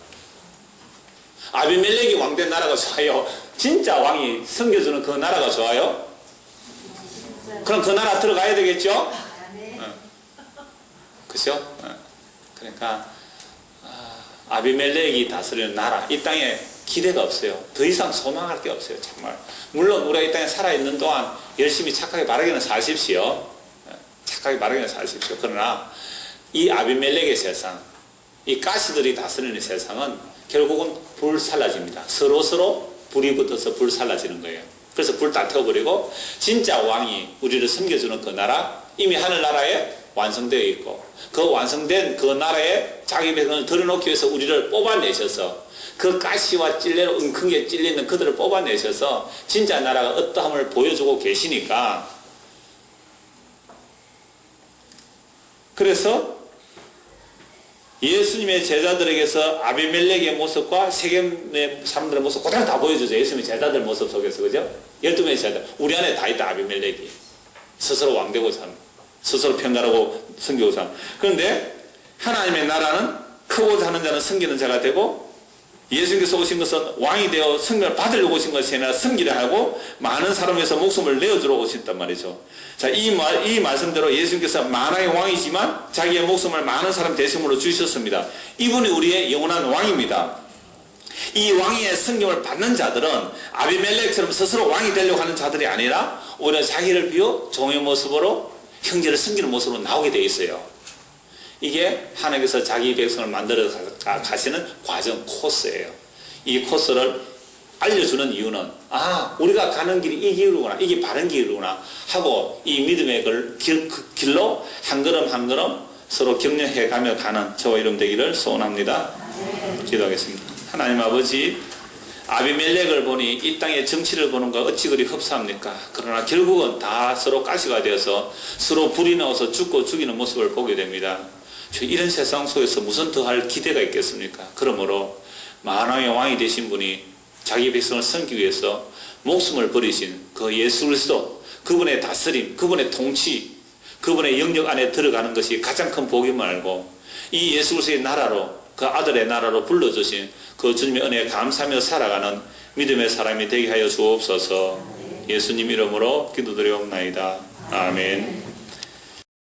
아비멜렉이 왕된 나라가 좋아요? 진짜 왕이 섬겨주는 그 나라가 좋아요? 그럼 그 나라 들어가야 되겠죠? 그죠? 그러니까 아비멜렉이 다스리는 나라, 이 땅에 기대가 없어요. 더 이상 소망할 게 없어요. 정말. 물론 우리가 이 땅에 살아있는 동안 열심히 착하게 바르게는 사십시오. 착하게 바르게는 사십시오. 그러나 이 아비멜렉의 세상, 이 가시들이 다스리는 세상은 결국은 불살라집니다. 서로 불이 붙어서 불살라지는 거예요. 그래서 불 다 태워버리고 진짜 왕이 우리를 섬겨주는 그 나라, 이미 하늘나라에 완성되어 있고 그 완성된 그 나라에 자기 백성을 들여놓기 위해서 우리를 뽑아내셔서 그 가시와 찔레로 웅크게 찔리는 그들을 뽑아내셔서 진짜 나라가 어떠함을 보여주고 계시니까, 그래서 예수님의 제자들에게서 아비멜렉의 모습과 세겜의 사람들의 모습 그대로 다 보여주죠. 예수님의 제자들 모습 속에서. 그죠? 12명의 제자들. 우리 안에 다 있다. 아비멜렉이 스스로 왕되고자 하는, 스스로 평가하고 섬기고자 하는. 그런데 하나님의 나라는 크고자 하는 자는 섬기는 자가 되고, 예수님께서 오신 것은 왕이 되어 섬김을 받으려고 오신 것이 아니라 섬기려 하고 많은 사람에서 목숨을 내어주러 오셨단 말이죠. 자, 이 말씀대로 예수님께서 만왕의 왕이지만 자기의 목숨을 많은 사람 대신으로 주셨습니다. 이분이 우리의 영원한 왕입니다. 이 왕위의 승경을 받는 자들은 아비멜렉처럼 스스로 왕이 되려고 하는 자들이 아니라 오히려 자기를 비워 종의 모습으로 형제를 섬기는 모습으로 나오게 되어 있어요. 이게 하나님께서 자기 백성을 만들어 가시는 과정 코스예요. 이 코스를 알려주는 이유는 우리가 가는 길이 이 길이구나, 이게 바른 길이구나 하고 이 믿음의 길로 한 걸음 한 걸음 서로 격려해 가며 가는 저와 여러분 되기를 소원합니다. 기도하겠습니다. 하나님 아버지, 아비멜렉을 보니 이 땅의 정치를 보는 거 어찌 그리 흡사합니까? 그러나 결국은 다 서로 가시가 되어서 서로 불이 나와서 죽고 죽이는 모습을 보게 됩니다. 이런 세상 속에서 무슨 더할 기대가 있겠습니까? 그러므로 만왕의 왕이 되신 분이 자기 백성을 섬기기 위해서 목숨을 버리신 그 예수 그리스도, 그분의 다스림, 그분의 통치, 그분의 영역 안에 들어가는 것이 가장 큰 복임을 알고 이 예수 그리스도의 나라로, 그 아들의 나라로 불러주신 그 주님의 은혜에 감사하며 살아가는 믿음의 사람이 되게 하여 주옵소서. 예수님 이름으로 기도드리옵나이다. 아멘.